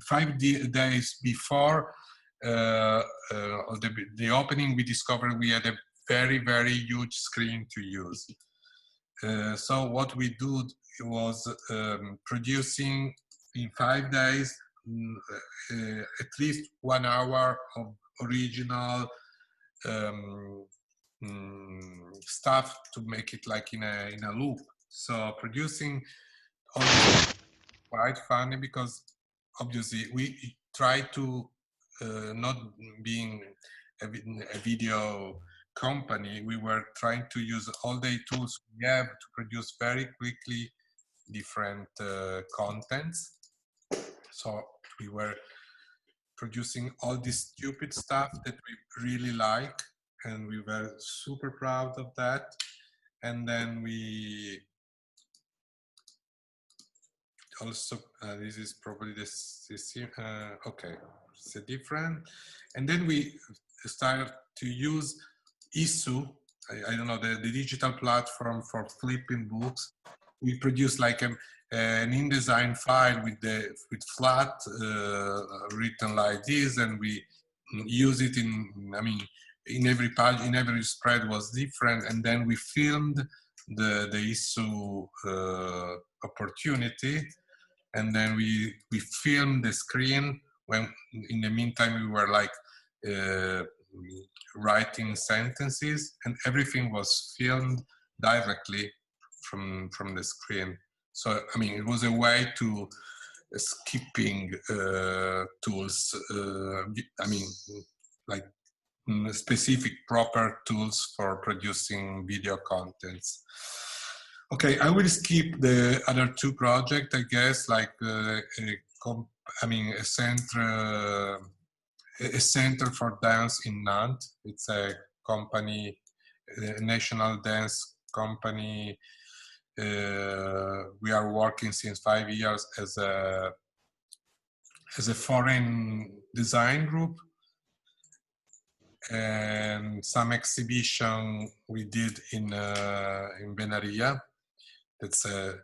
5 days before the opening, we discovered we had a very, very huge screen to use. So what we did was producing in 5 days at least 1 hour of original stuff to make it like in a loop. So producing all this quite funny, because obviously we try to not being a video company, we were trying to use all the tools we have to produce very quickly different contents. So we were producing all this stupid stuff that we really like, and we were super proud of that. And then we also, this is probably this okay, it's a different. And then we started to use ISU I don't know, the digital platform for flipping books. We produce like an InDesign file with flat written like this, and we use it in, I mean, in every page, in every spread was different, and then we filmed the issue opportunity, and then we filmed the screen when in the meantime we were like writing sentences, and everything was filmed directly from the screen. So I mean, it was a way to skipping tools. I mean, like specific proper tools for producing video contents. Okay, I will skip the other two projects, I guess, like a center for dance in Nantes. It's a company, a national dance company. We are working since 5 years as a foreign design group, and some exhibition we did in Benaria. That's a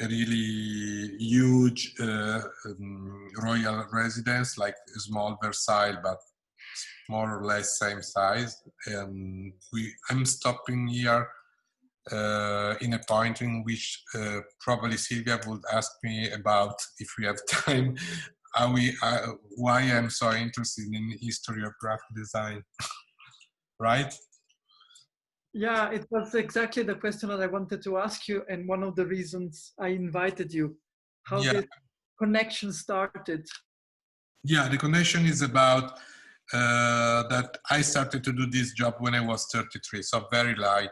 really huge royal residence, like a small Versailles, but more or less same size. And I'm stopping here in a point in which probably Silvia would ask me about, if we have time, why I'm so interested in history of graphic design, right? Yeah, it was exactly the question that I wanted to ask you, and one of the reasons I invited you. How this connection started? Yeah, the connection is about that I started to do this job when I was 33, so very late.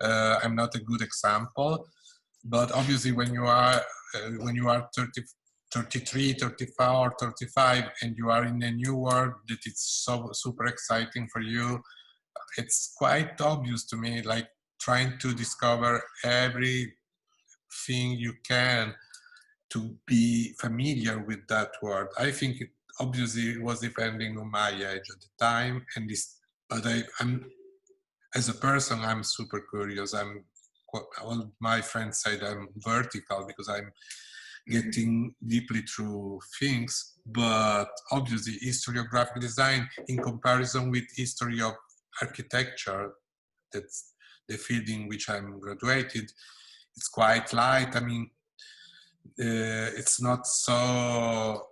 I'm not a good example, but obviously when you are 33, 34, 35, and you are in a new world that it's so super exciting for you, it's quite obvious to me, like trying to discover everything you can to be familiar with that word. I think it obviously was depending on my age at the time, and but I'm as a person, I'm super curious. All my friends say that I'm vertical because I'm getting deeply through things, but obviously history of graphic design in comparison with history of architecture, that's the field in which I'm graduated, it's quite light. I mean, it's not so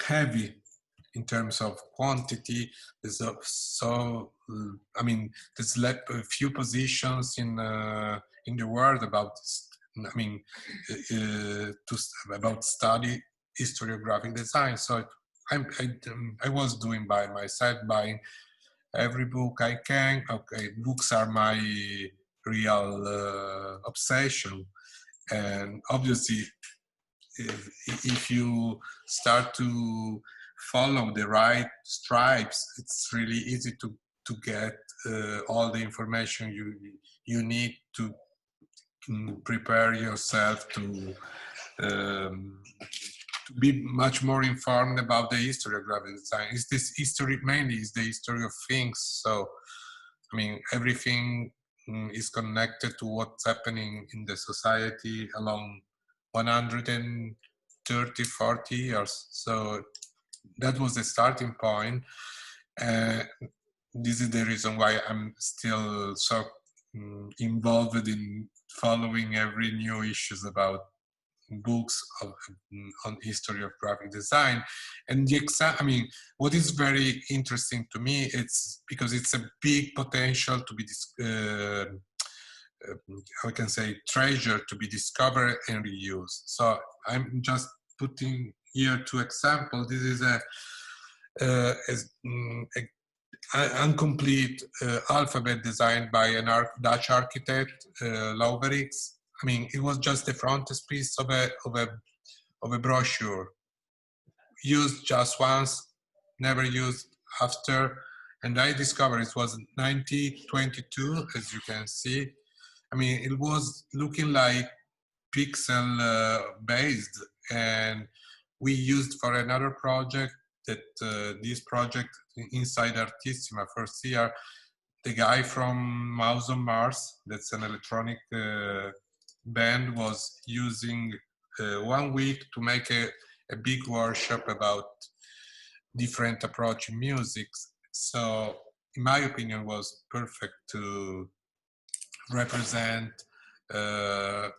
heavy in terms of quantity. There's I mean, there's a few positions in the world about this. I mean, about study history of graphic design. So I was doing by myself, buying every book I can. Okay, books are my real obsession, and obviously, if you start to follow the right stripes, it's really easy to get all the information you need to prepare yourself to be much more informed about the history of graphic design. Is this history mainly is the history of things? So, I mean, everything is connected to what's happening in the society along 130, 40 years. So that was the starting point. This is the reason why I'm still so involved in following every new issues about books on history of graphic design. And I mean, what is very interesting to me, it's because it's a big potential to be how I can say, treasure to be discovered and reused. So I'm just putting here two examples. This is an incomplete alphabet designed by a Dutch architect, Lauwerix. I mean, it was just the frontispiece of a brochure, used just once, never used after. And I discovered it was 1922, as you can see. I mean, it was looking like pixel based, and we used for another project that this project inside Artissima first year, the guy from Mouse on Mars, that's an electronic band, was using 1 week to make a big workshop about different approach in music. So in my opinion was perfect to represent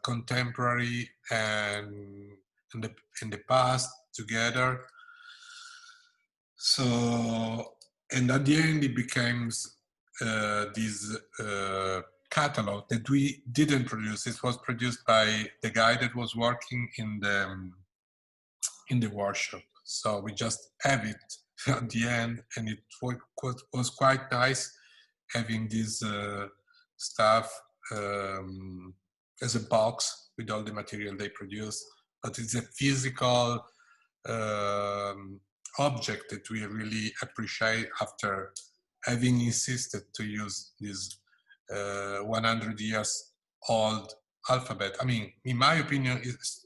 contemporary and in the past together. So, and at the end it becomes this catalog that we didn't produce. It was produced by the guy that was working in the workshop. So we just have it at the end, and it was quite nice having this stuff as a box with all the material they produce. But it's a physical object that we really appreciate after having insisted to use this 100 years old alphabet. I mean, in my opinion,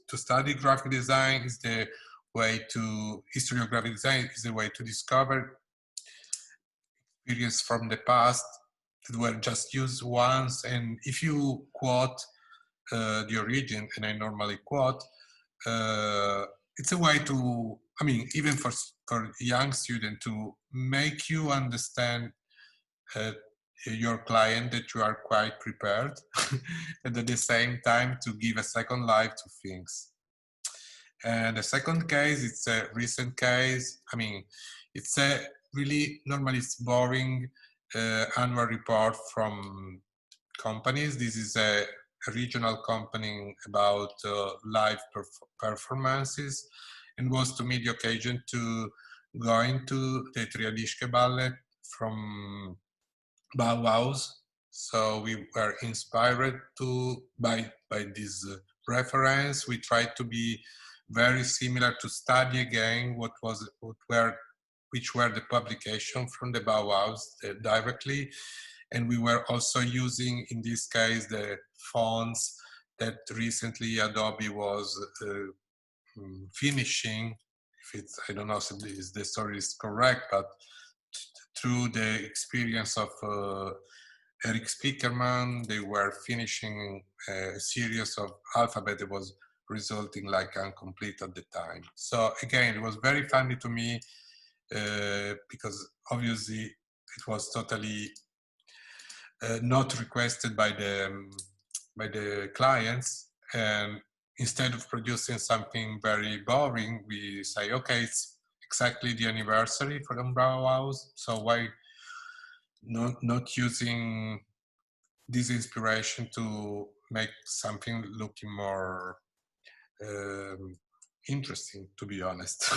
to study graphic design is the way to, history of graphic design is the way to discover experience from the past that were just used once. And if you quote the origin, and I normally quote, it's a way to, I mean, even for young students, to make you understand your client that you are quite prepared, and at the same time to give a second life to things. And the second case, it's a recent case. I mean, it's a really, normally it's boring annual report from companies. This is a regional company about live performances, and was to me the occasion to go into the Triadischke Ballet from Bauhaus. So we were inspired by this reference. We tried to be very similar, to study again which were the publication from the Bauhaus directly. And we were also using, in this case, the fonts that recently Adobe was finishing. If it's, I don't know if the story is correct, but through the experience of Eric Spiekerman, they were finishing a series of alphabet that was resulting like incomplete at the time. So again, it was very funny to me because obviously it was totally not requested by the clients, and instead of producing something very boring, we say, okay, it's exactly the anniversary for the Bauhaus, so why not using this inspiration to make something looking more interesting, to be honest.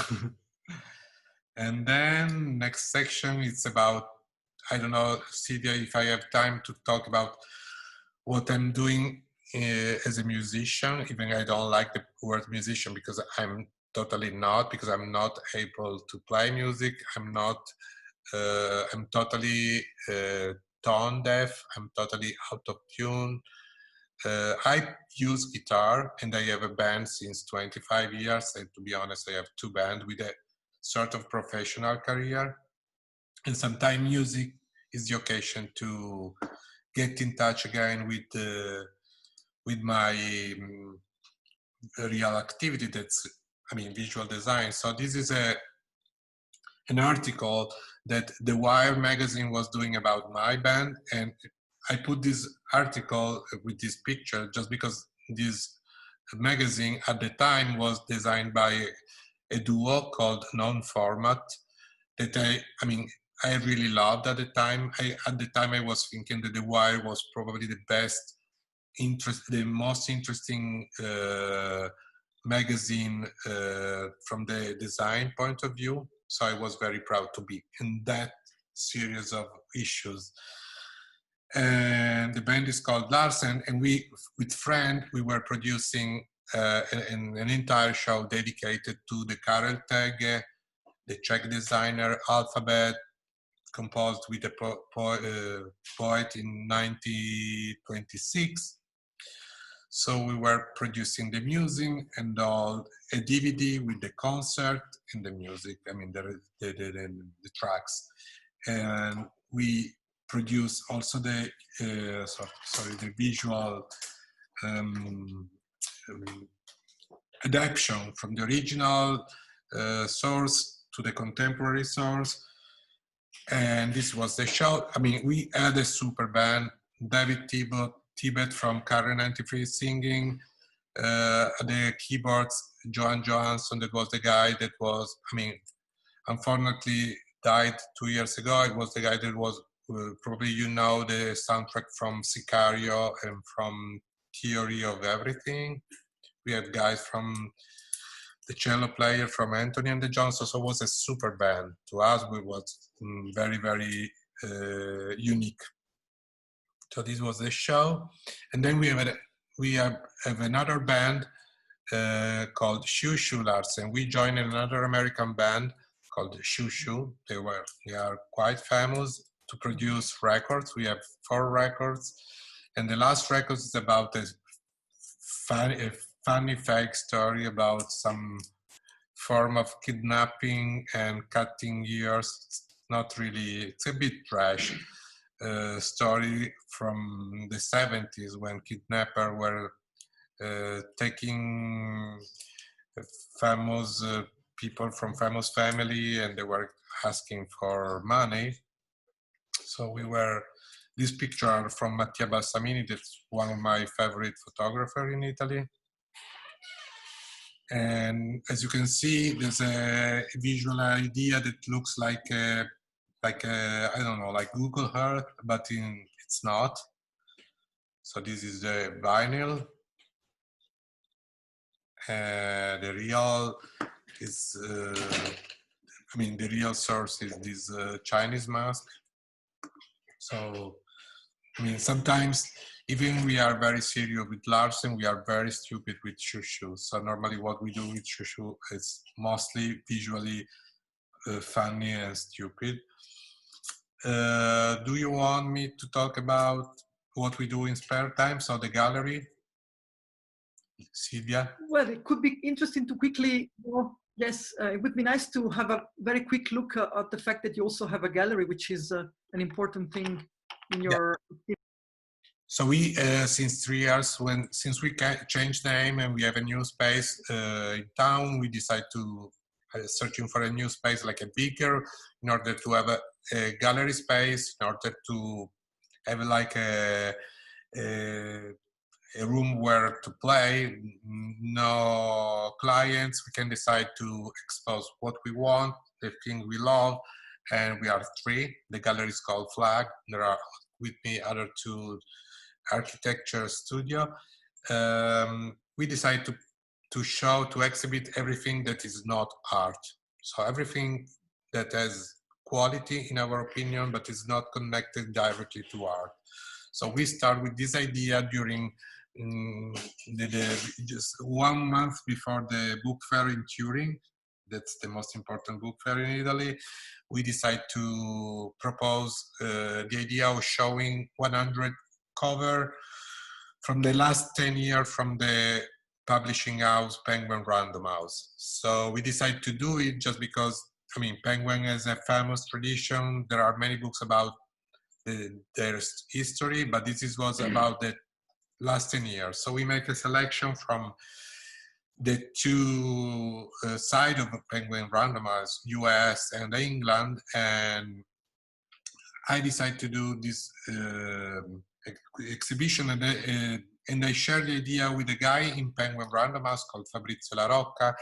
And then next section, it's about, I don't know, Silvia, if I have time to talk about what I'm doing as a musician, even I don't like the word musician because I'm totally not, because I'm not able to play music. I'm totally tone deaf. I'm totally out of tune. I use guitar, and I have a band since 25 years. And to be honest, I have 2 bands with a sort of professional career. And sometimes music is the occasion to get in touch again with my real activity. That's, I mean, visual design. So this is an article that The Wire magazine was doing about my band, and I put this article with this picture just because this magazine at the time was designed by a duo called Non-Format that I really loved at the time. At the time I was thinking that The Wire was probably the most interesting magazine from the design point of view. So I was very proud to be in that series of issues. And the band is called Larsen, and we, with friend, we were producing an entire show dedicated to the Karel Tege, the Czech designer, alphabet, composed with a poet in 1926. So we were producing the music and all, a DVD with the concert and the music, I mean the tracks. And we produce also the, the visual adaptation from the original source to the contemporary source. And this was the show. I mean, we had a super band, David Tibet from Carrie 93 singing, the keyboards, Johan Johansson, that was the guy that was, I mean, unfortunately died 2 years ago. It was the guy that was, probably you know, the soundtrack from Sicario and from Theory of Everything. We had guys from the cello player from Anthony and the Johnsons, so it was a super band. To us, it was very, very unique. So this was the show. And then we have another band called Shushu Larsen. We joined another American band called Shushu. They are quite famous to produce records. We have 4 records. And the last record is about a funny fake story about some form of kidnapping and cutting ears. Not really, it's a bit trash story from the 70s when kidnappers were taking famous people from famous family and they were asking for money. So this picture from Mattia Balsamini, that's one of my favorite photographers in Italy. And as you can see, there's a visual idea that looks like I don't know, like Google Earth, but it's not. So this is the vinyl. The real is, the real source is this Chinese mask. So, sometimes even we are very serious with Larsen, we are very stupid with Shushu. So normally what we do with Shushu is mostly visually funny and stupid. Do you want me to talk about what we do in spare time? So the gallery, Silvia? Well, it could be interesting to quickly, yes, it would be nice to have a very quick look at the fact that you also have a gallery, which is an important thing in your... Yeah. So we, since 3 years, since we changed name and we have a new space in town, we decide to searching for a new space, like a bigger, in order to have a gallery space, in order to have like a room where to play, no clients. We can decide to expose what we want, the thing we love, and we are 3. The gallery is called Flag. There are with me other 2 architecture studio. We decide to exhibit everything that is not art. So everything that has quality in our opinion, but is not connected directly to art. So we start with this idea during just 1 month before the book fair in Turin. That's the most important book fair in Italy. We decide to propose the idea of showing 100 cover from the last 10 years from the publishing house Penguin Random House. So we decided to do it just because, Penguin has a famous tradition. There are many books about their history, but this was about the last 10 years. So we make a selection from the 2 sides of Penguin Random House, US and England, and I decided to do this exhibition, and I shared the idea with a guy in Penguin Random House called Fabrizio La Rocca,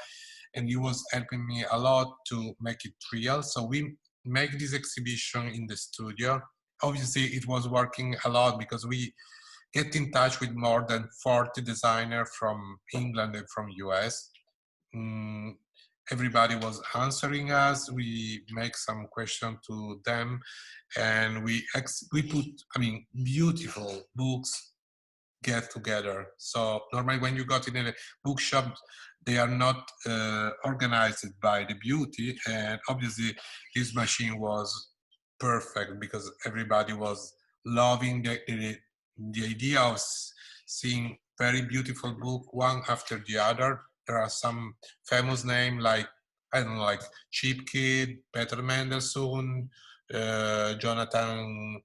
and he was helping me a lot to make it real. So we make this exhibition in the studio. Obviously, it was working a lot because we get in touch with more than 40 designers from England and from US. Everybody was answering us. We make some questions to them, and we put, beautiful books get together. So normally when you got in a bookshop, they are not organized by the beauty, and obviously this machine was perfect because everybody was loving the idea of seeing very beautiful book, one after the other. There are some famous names like, I don't know, like Cheap Kid, Peter Mendelssohn, Jonathan,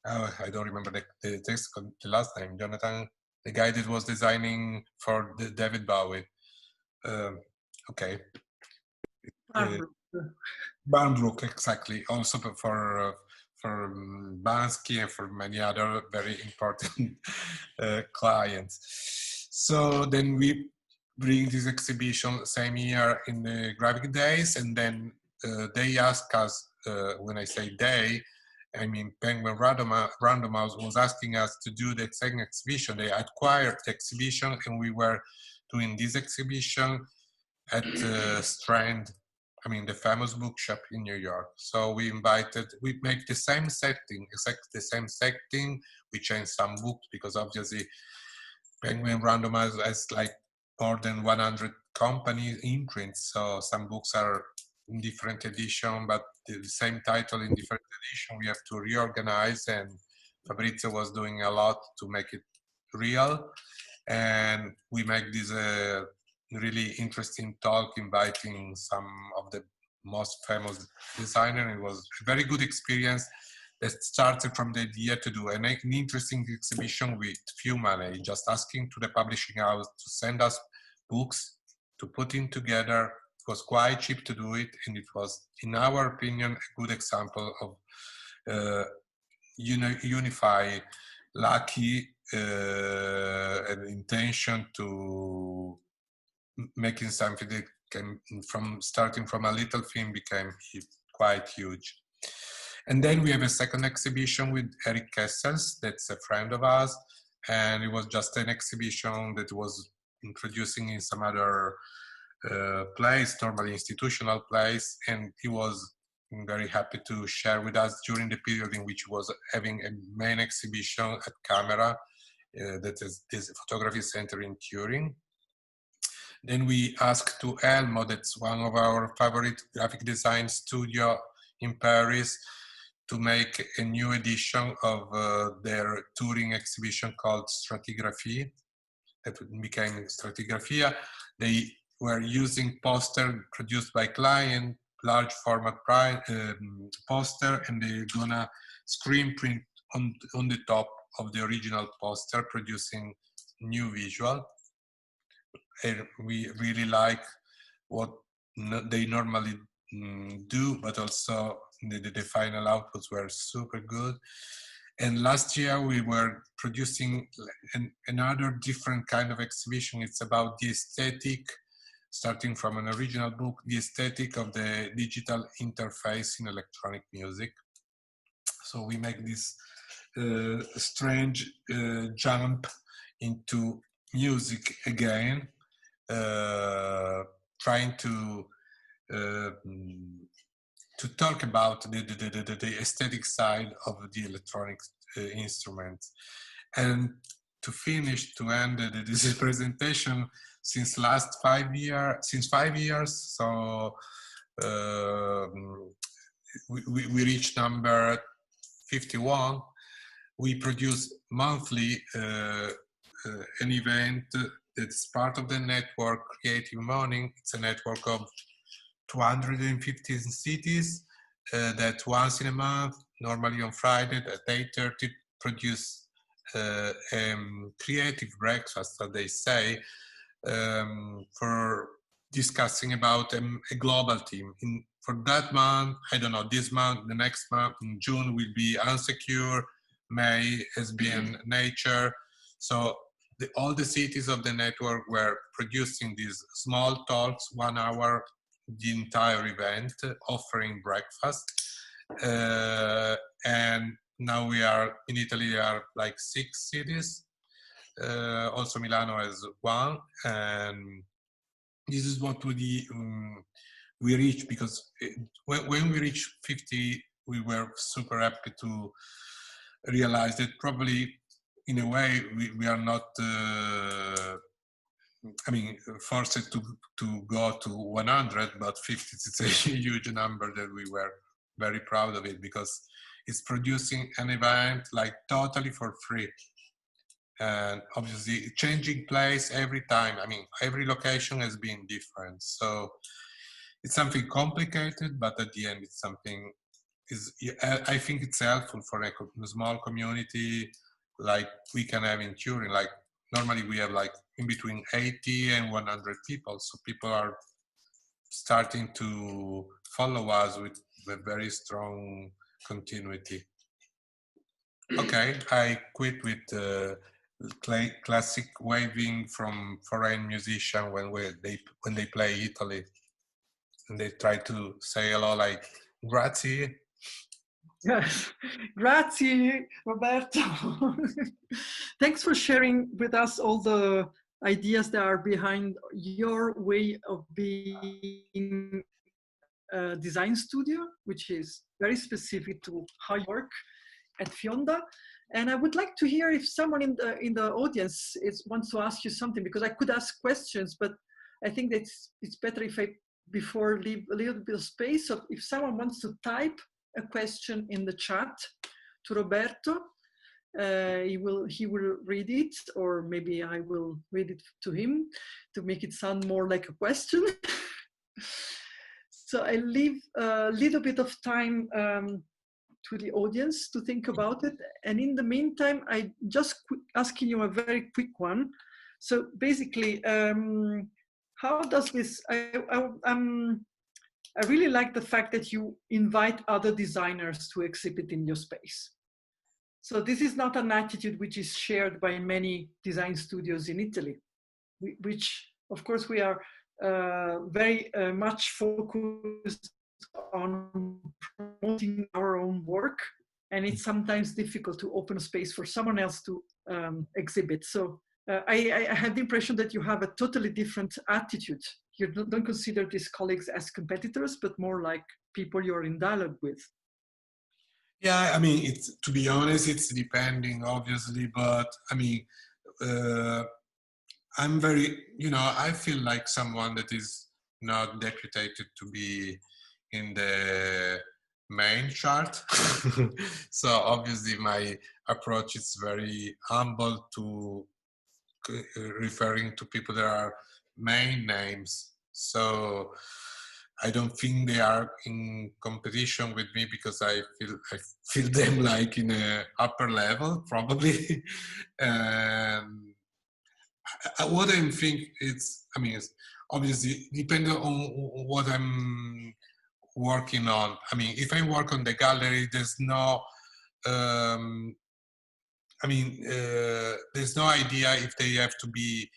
I don't remember the last name, Jonathan, the guy that was designing for David Bowie. Okay. Barnbrook, exactly. Also for Bansky and for many other very important clients. So then we bring this exhibition same year in the Graphic Days, and then they ask us, when I say they, I mean Penguin Random House was asking us to do the same exhibition. They acquired the exhibition, and we were doing this exhibition at Strand, I mean the famous bookshop in New York. So we make the same setting, exactly the same setting. We changed some books because obviously Penguin Random House has like more than 100 company imprints. So some books are in different edition, but the same title in different edition. We have to reorganize, and Fabrizio was doing a lot to make it real. And we make this really interesting talk, inviting some of the most famous designers. It was a very good experience that started from the idea to do an interesting exhibition with few money, just asking to the publishing house to send us books to put in together. It was quite cheap to do it, and it was, in our opinion, a good example of unify lucky an intention to making something that can, from starting from a little thing, became quite huge. And then we have a second exhibition with Eric Kessels, that's a friend of ours, and it was just an exhibition that was introducing in some other place, normally institutional place, and he was very happy to share with us during the period in which he was having a main exhibition at Camera, that is this photography center in Turin. Then we asked to Elmo, that's one of our favorite graphic design studio in Paris, to make a new edition of their touring exhibition called Stratigraphie, that became Stratigraphia. They were using poster produced by client, large format poster, and they're gonna screen print on the top of the original poster, producing new visual. And we really like what they normally do, but also the final outputs were super good. And last year we were producing another different kind of exhibition. It's about the aesthetic, starting from an original book, the aesthetic of the digital interface in electronic music. So we make this strange jump into music again, trying to talk about the aesthetic side of the electronic instrument. And to end this presentation, since 5 years, so we reached number 51. We produce monthly an event that's part of the network Creative Morning. It's a network of 215 cities that once in a month, normally on Friday at 8:30, produce creative breakfast, as they say, for discussing about a global theme. For that month, I don't know, this month, the next month, in June will be Unsecure, May has been Nature. So all the cities of the network were producing these small talks, 1 hour, the entire event, offering breakfast. And now we are, in Italy, there are like 6 cities. Also Milano has 1. And this is what we reach, because when we reached 50, we were super happy to realize that probably in a way we are not forced to go to 100, but 50 is a huge number that we were very proud of it, because it's producing an event like totally for free. and obviously changing place every time. I mean, every location has been different. So it's something complicated, but at the end it's something I think it's helpful for a small community like we can have in Turin. Like normally we have like in between 80 and 100 people. So people are starting to follow us with a very strong continuity. Okay, I quit with classic waving from foreign musician when they play Italy, and they try to say hello like grazie. Yes, grazie, Roberto. Thanks for sharing with us all the ideas that are behind your way of being a design studio, which is very specific to how you work at Fionda. And I would like to hear if someone in the audience wants to ask you something, because I could ask questions, but I think that it's better if I before leave a little bit of space. So if someone wants to type a question in the chat to Roberto, he will read it, or maybe I will read it to him to make it sound more like a question. So I leave a little bit of time to the audience to think about it. And in the meantime, I just asking you a very quick one. So basically, how does this, I really like the fact that you invite other designers to exhibit in your space. So this is not an attitude which is shared by many design studios in Italy, which of course we are very much focused on promoting our own work. And it's sometimes difficult to open a space for someone else to exhibit. So I have the impression that you have a totally different attitude. You don't consider these colleagues as competitors, but more like people you're in dialogue with. Yeah, I mean, to be honest, it's depending, obviously, but I mean, I'm very, I feel like someone that is not deputated to be in the main chart. So obviously my approach is very humble to referring to people that are main names. So I don't think they are in competition with me because I feel them like in a upper level probably. What I think it's obviously depending on what I'm working on. I mean, if I work on the gallery, there's no there's no idea if they have to be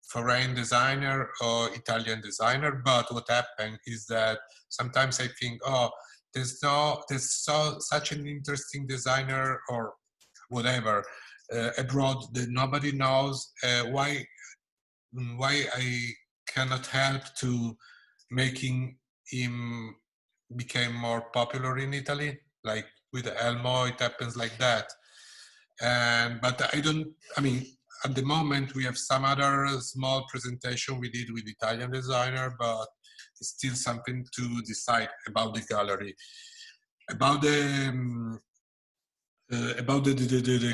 foreign designer or Italian designer, but what happened is that sometimes I think, oh, there's such an interesting designer or whatever abroad that nobody knows. Why I cannot help to making him become more popular in Italy, like with Elmo, it happens like that. But at the moment we have some other small presentation we did with Italian designer, but it's still something to decide about the gallery. About the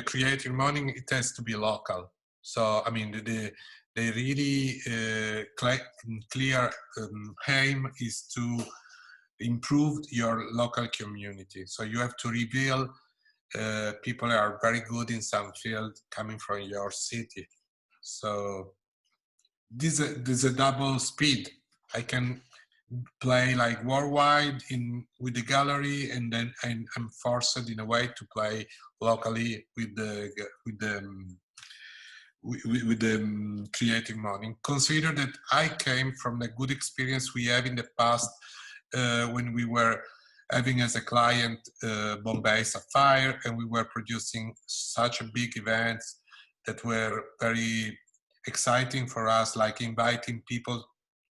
creative morning, it has to be local. So I mean the really clear aim is to improve your local community. So you have to reveal people are very good in some field coming from your city. So this is a double speed. I can play like worldwide with the gallery, and then I'm forced in a way to play locally with the creative morning. Consider that I came from the good experience we have in the past when we were having as a client Bombay Sapphire, and we were producing such a big events that were very exciting for us, like inviting people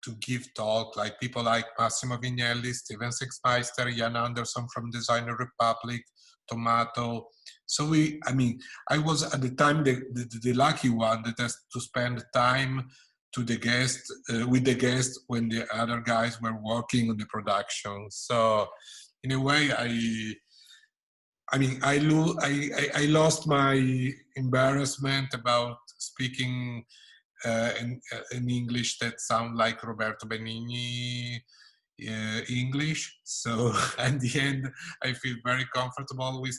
to give talk, like people like Massimo Vignelli, Steven Sexmeister, Jan Anderson from Designer Republic, Tomato. So I was at the time the lucky one that has to spend time to the guest with the guest when the other guys were working on the production. So in a way, I mean, I lost my embarrassment about speaking in English that sound like Roberto Benigni English. So at the end, I feel very comfortable with,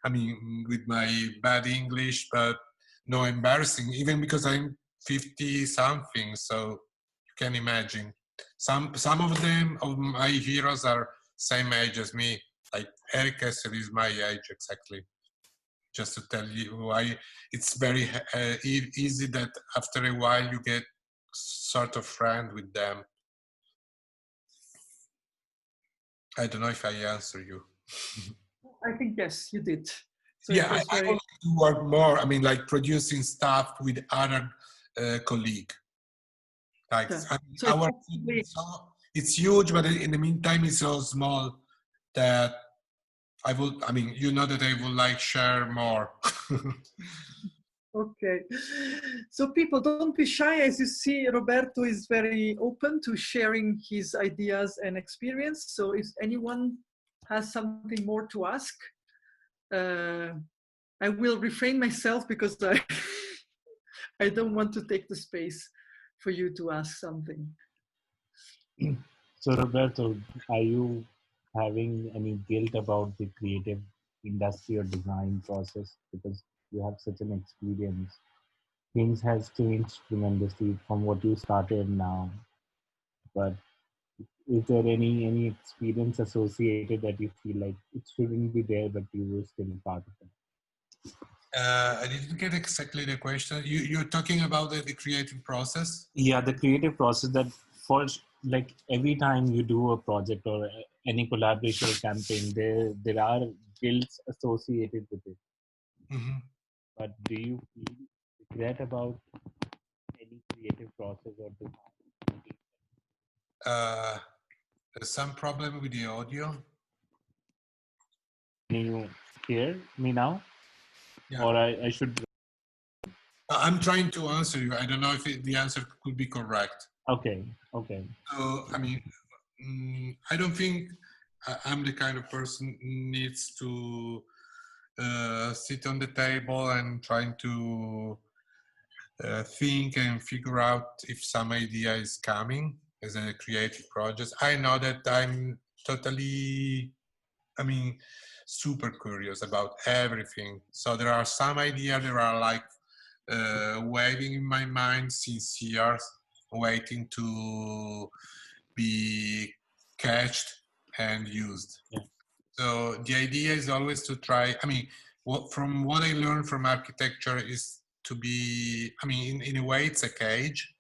I mean, with my bad English, but no embarrassing, even because I'm 50 something. So you can imagine. Some of them, of my heroes, are same age as me. Like Eric Kessel is my age exactly. Just to tell you why it's very easy that after a while you get sort of friend with them. I don't know if I answer you. I think yes, you did. So yeah, it was I would like to work more. I mean, like producing stuff with other colleague. Like yeah. I mean, So our team is it's huge, but in the meantime, it's so small that I would. I mean, you know that I would like share more. okay. So people, don't be shy. As you see, Roberto is very open to sharing his ideas and experience. So if anyone has something more to ask, I will refrain myself because I don't want to take the space for you to ask something. So Roberto, are you having any guilt about the creative industry or design process because you have such an experience? Things has changed tremendously from what you started now, but is there any experience associated that you feel like it shouldn't be there, but you were still part of it? I didn't get exactly the question. You're talking about the creative process? Yeah, the creative process that for like every time you do a project or any collaboration or campaign, there are guilts associated with it. Mm-hmm. But do you feel regret about any creative process or design? There's some problem with the audio. Can you hear me now? Yeah. Or I should... I'm trying to answer you. I don't know if the answer could be correct. Okay, okay. So, I mean, I don't think I'm the kind of person who needs to sit on the table and trying to think and figure out if some idea is coming as a creative project. I know that I'm totally, I mean, super curious about everything. So there are some ideas that are like waving in my mind since years, waiting to be catched and used. Yeah. So the idea is always to try, I mean, from what I learned from architecture is to be, I mean, in a way it's a cage.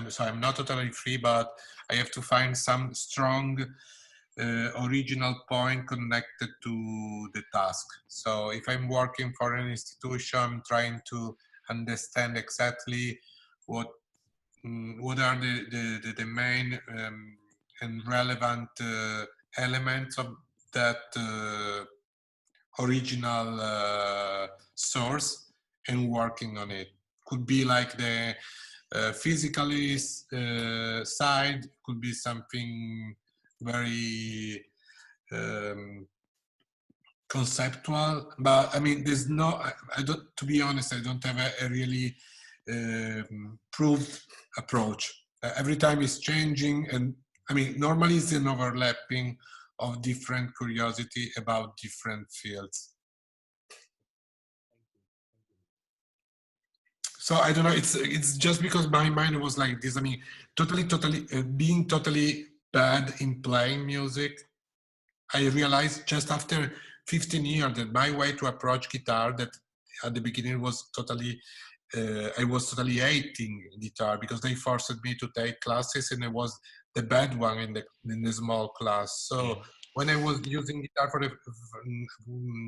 So I'm not totally free, but I have to find some strong original point connected to the task. So if I'm working for an institution, I'm trying to understand exactly what are the main and relevant elements of that original source and working on it. Could be like the physically side, could be something very conceptual, but I mean, there's no, I don't, to be honest, I don't have a really proved approach. Every time it's changing, and I mean, normally it's an overlapping of different curiosity about different fields. So I don't know, it's just because my mind was like this. I mean, being totally bad in playing music, I realized just after 15 years that my way to approach guitar, that at the beginning was totally, I was totally hating guitar because they forced me to take classes and I was the bad one in the small class. So when I was using guitar for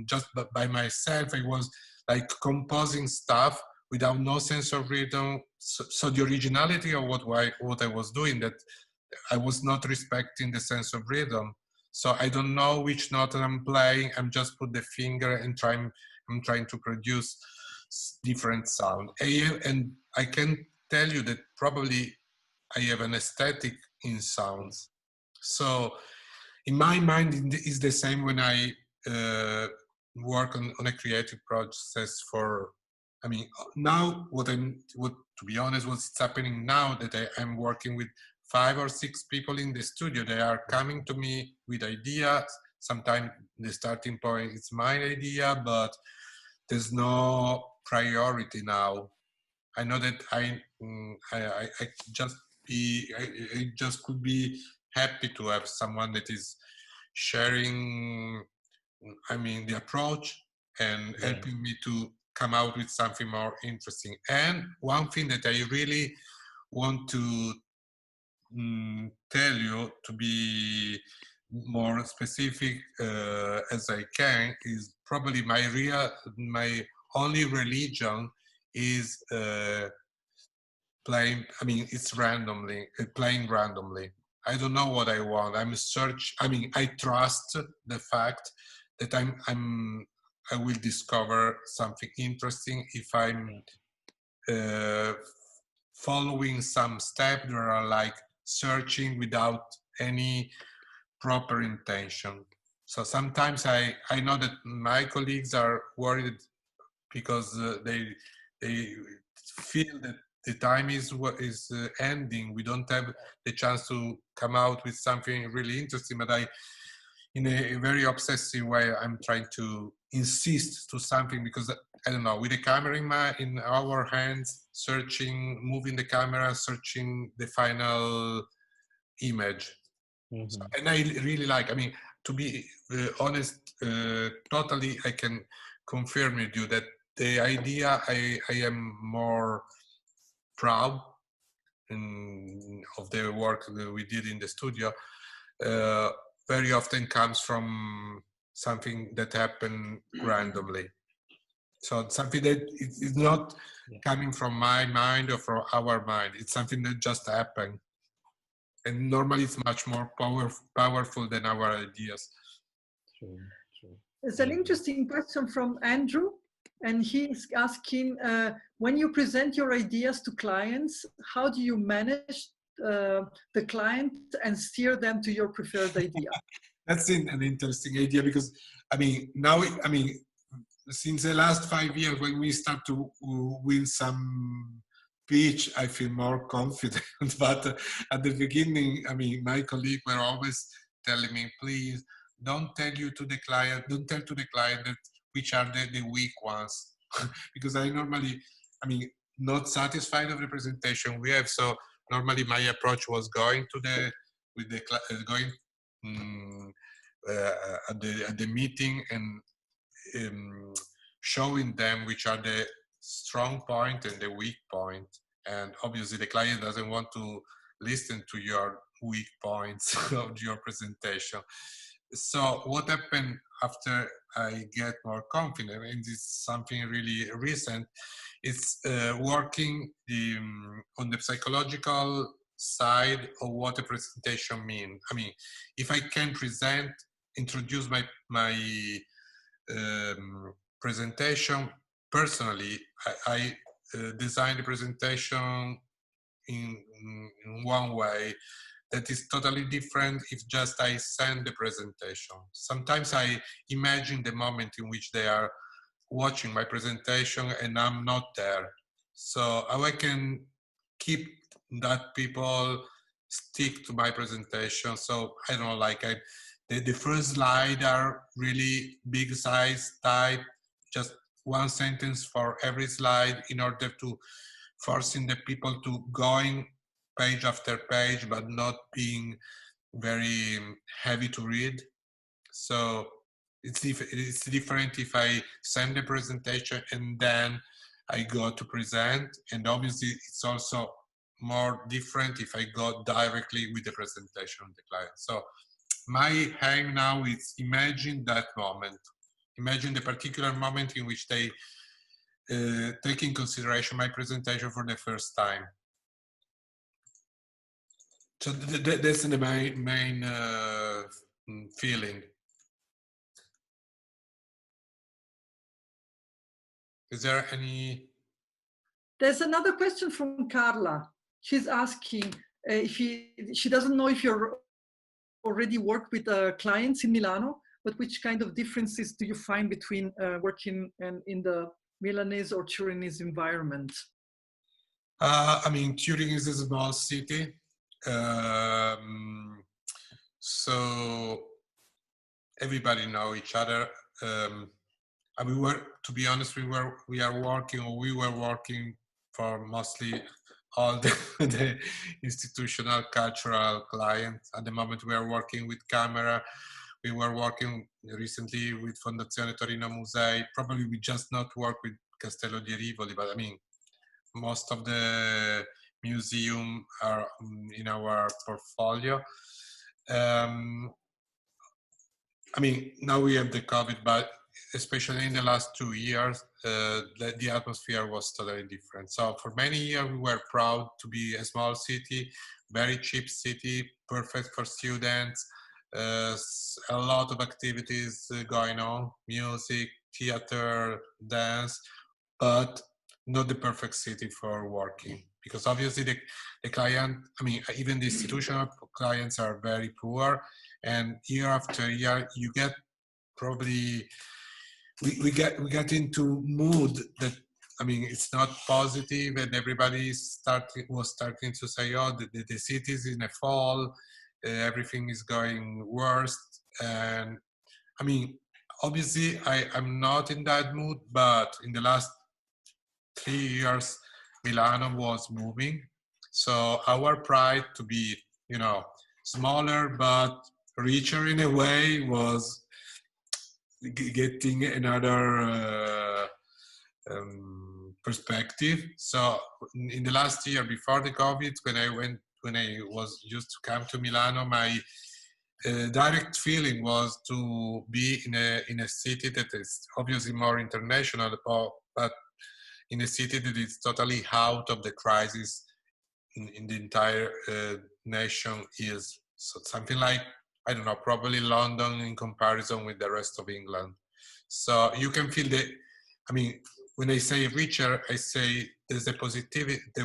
just by myself, I was like composing stuff without no sense of rhythm. So the originality of what I was doing, that I was not respecting the sense of rhythm. So I don't know which note I'm playing. I'm just put the finger and I'm trying to produce different sound. And I can tell you that probably I have an aesthetic in sounds. So in my mind, it's the same when I work on a creative process for, I mean, now what to be honest, what's happening now that I'm working with 5 or 6 people in the studio. They are coming to me with ideas. Sometimes the starting point is my idea, but there's no priority now. I know that I just could be happy to have someone that is sharing, I mean, the approach and helping me to come out with something more interesting. And one thing that I really want to tell you, to be more specific as I can, is probably my only religion is playing. I mean, it's playing randomly. I don't know what I want. I mean, I trust the fact that I will discover something interesting if I'm following some steps that are like searching without any proper intention. So sometimes I know that my colleagues are worried because they feel that the time is ending. We don't have the chance to come out with something really interesting, but in a very obsessive way, I'm trying to insist to something because, I don't know, with the camera in our hands, searching, moving the camera, searching the final image. So, and I really like, I mean, to be honest, totally, I can confirm with you that the idea I am more proud of the work that we did in the studio very often comes from something that happened randomly. So something that is not coming from my mind or from our mind. It's something that just happened. And normally it's much more powerful than our ideas. True. It's an interesting question from Andrew. And he's asking, when you present your ideas to clients, how do you manage the client and steer them to your preferred idea? That's an interesting idea because, I mean, now, I mean, since the last 5 years, when we start to win some pitch, I feel more confident. But at the beginning, I mean, my colleagues were always telling me, please don't tell to the client that which are the weak ones. Because I normally, I mean, not satisfied of the presentation we have. So normally my approach was going at the meeting and showing them which are the strong point and the weak point. And obviously the client doesn't want to listen to your weak points of your presentation. So what happened after I get more confident, and this is something really recent, it's working on the psychological side of what a presentation means. I mean, if I can introduce my presentation personally, I design the presentation in one way that is totally different if just I send the presentation. Sometimes I imagine the moment in which they are watching my presentation and I'm not there. So how I can keep that people stick to my presentation. So I don't know, like the first slide are really big size type, just one sentence for every slide in order to forcing the people to going page after page, but not being very heavy to read. So it's different if I send the presentation and then I go to present. And obviously it's also more different if I go directly with the presentation of the client. So my aim now is imagine that moment. Imagine the particular moment in which they take in consideration my presentation for the first time. So that's the main feeling. Is there any? There's another question from Carla. She's asking if she doesn't know if you're already work with clients in Milano, but which kind of differences do you find between working in the Milanese or Turinese environment? I mean, Turin is a small city. So everybody know each other. And we were, to be honest, we were working for mostly all the institutional cultural clients. At the moment we are working with camera. We were working recently with Fondazione Torino Musei. Probably we just not work with Castello di Rivoli, but I mean, most of the museum are in our portfolio. I mean, now we have the COVID, but especially in the last 2 years, the atmosphere was totally different. So for many years, we were proud to be a small city, very cheap city, perfect for students, a lot of activities going on, music, theater, dance, but not the perfect city for working. Because obviously the client, I mean, even the institutional clients are very poor, and year after year, you get probably, we get into mood that, I mean, it's not positive, and everybody was starting to say, oh, the city is in a fall, everything is going worse. And I mean, obviously I'm not in that mood, but in the last 3 years, Milano was moving. So our pride to be, you know, smaller but richer in a way was getting another perspective. So in the last year before the COVID, when I was used to come to Milano, my direct feeling was to be in a city that is obviously more international, but in a city that is totally out of the crisis in the entire nation is. So something like, I don't know, probably London in comparison with the rest of England. So you can feel that, I mean, when I say richer, I say there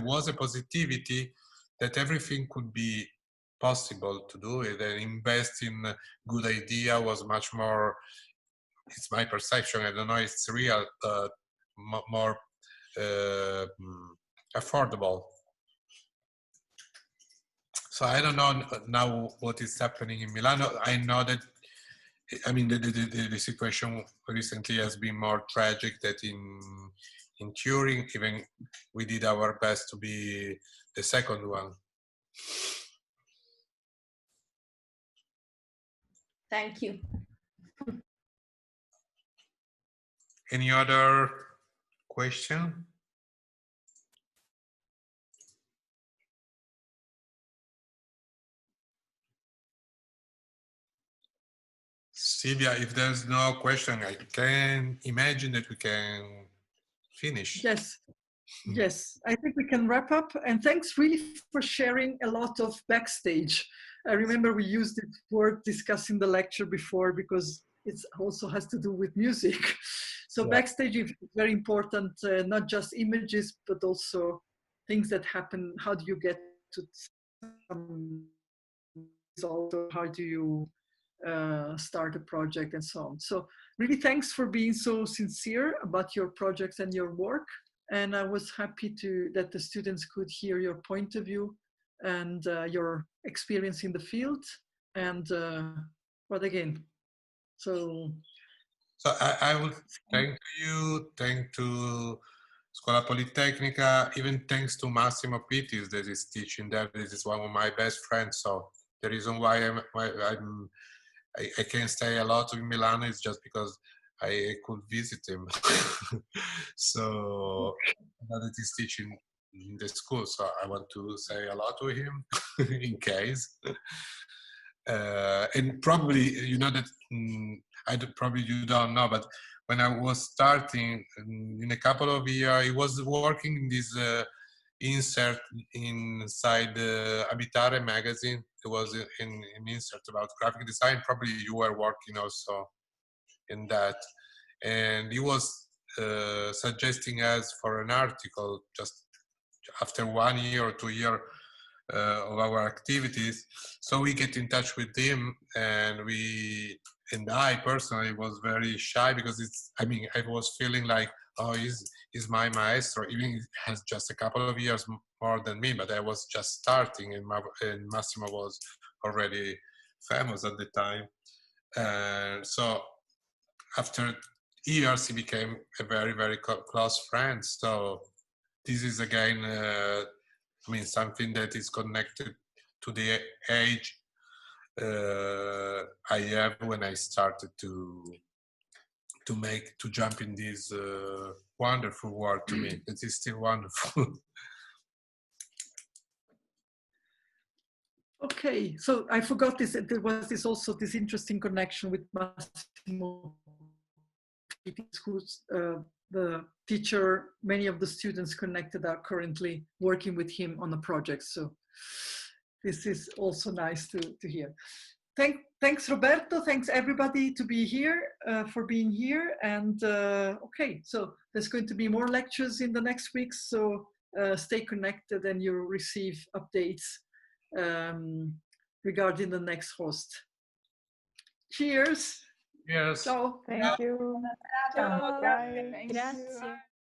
was a positivity that everything could be possible to do it, and invest in a good idea was much more, it's my perception, I don't know if it's real, but more affordable. So I don't know now what is happening in Milano. I know that, I mean, the situation recently has been more tragic than in Turin. Even we did our best to be the second one. Thank you. Any other question? Silvia, if there's no question, I can imagine that we can finish. Yes. Yes, I think we can wrap up. And thanks really for sharing a lot of backstage. I remember we used it word discussing the lecture before because it also has to do with music. So yeah. Backstage is very important, not just images, but also things that happen. How do you get to some result? How do you start a project and so on? So really thanks for being so sincere about your projects and your work. And I was happy that the students could hear your point of view and your experience in the field. And but again, so I would thank you, thank to Scuola Politecnica, even thanks to Massimo Pittis that is teaching there. This is one of my best friends. So the reason why I can stay a lot in Milan is just because I could visit him. So now that he's teaching in the school, so I want to say a lot to him in case. And probably, you know that, probably you don't know, but when I was starting in a couple of years, I was working in this insert inside Abitare magazine. It was an insert about graphic design. Probably you were working also in that, and he was suggesting us for an article just after 1 year or 2 years of our activities. So we get in touch with him, and and I personally was very shy because I mean, I was feeling like, oh, he's my maestro, even he has just a couple of years more than me, but I was just starting, and Massimo was already famous at the time. And so after years, he became a very, very close friend. So this is again, I mean, something that is connected to the age I have when I started to jump in this wonderful world to me. It is still wonderful. Okay, so I forgot this. There was this interesting connection with Massimo, who's the teacher. Many of the students connected are currently working with him on a project. So this is also nice to hear. Thanks, Roberto. Thanks, everybody, to be here, for being here. And okay, so there's going to be more lectures in the next weeks. So stay connected and you'll receive updates regarding the next host. Cheers. Yes. Ciao. Thank you. Ciao. Bye. Grazie.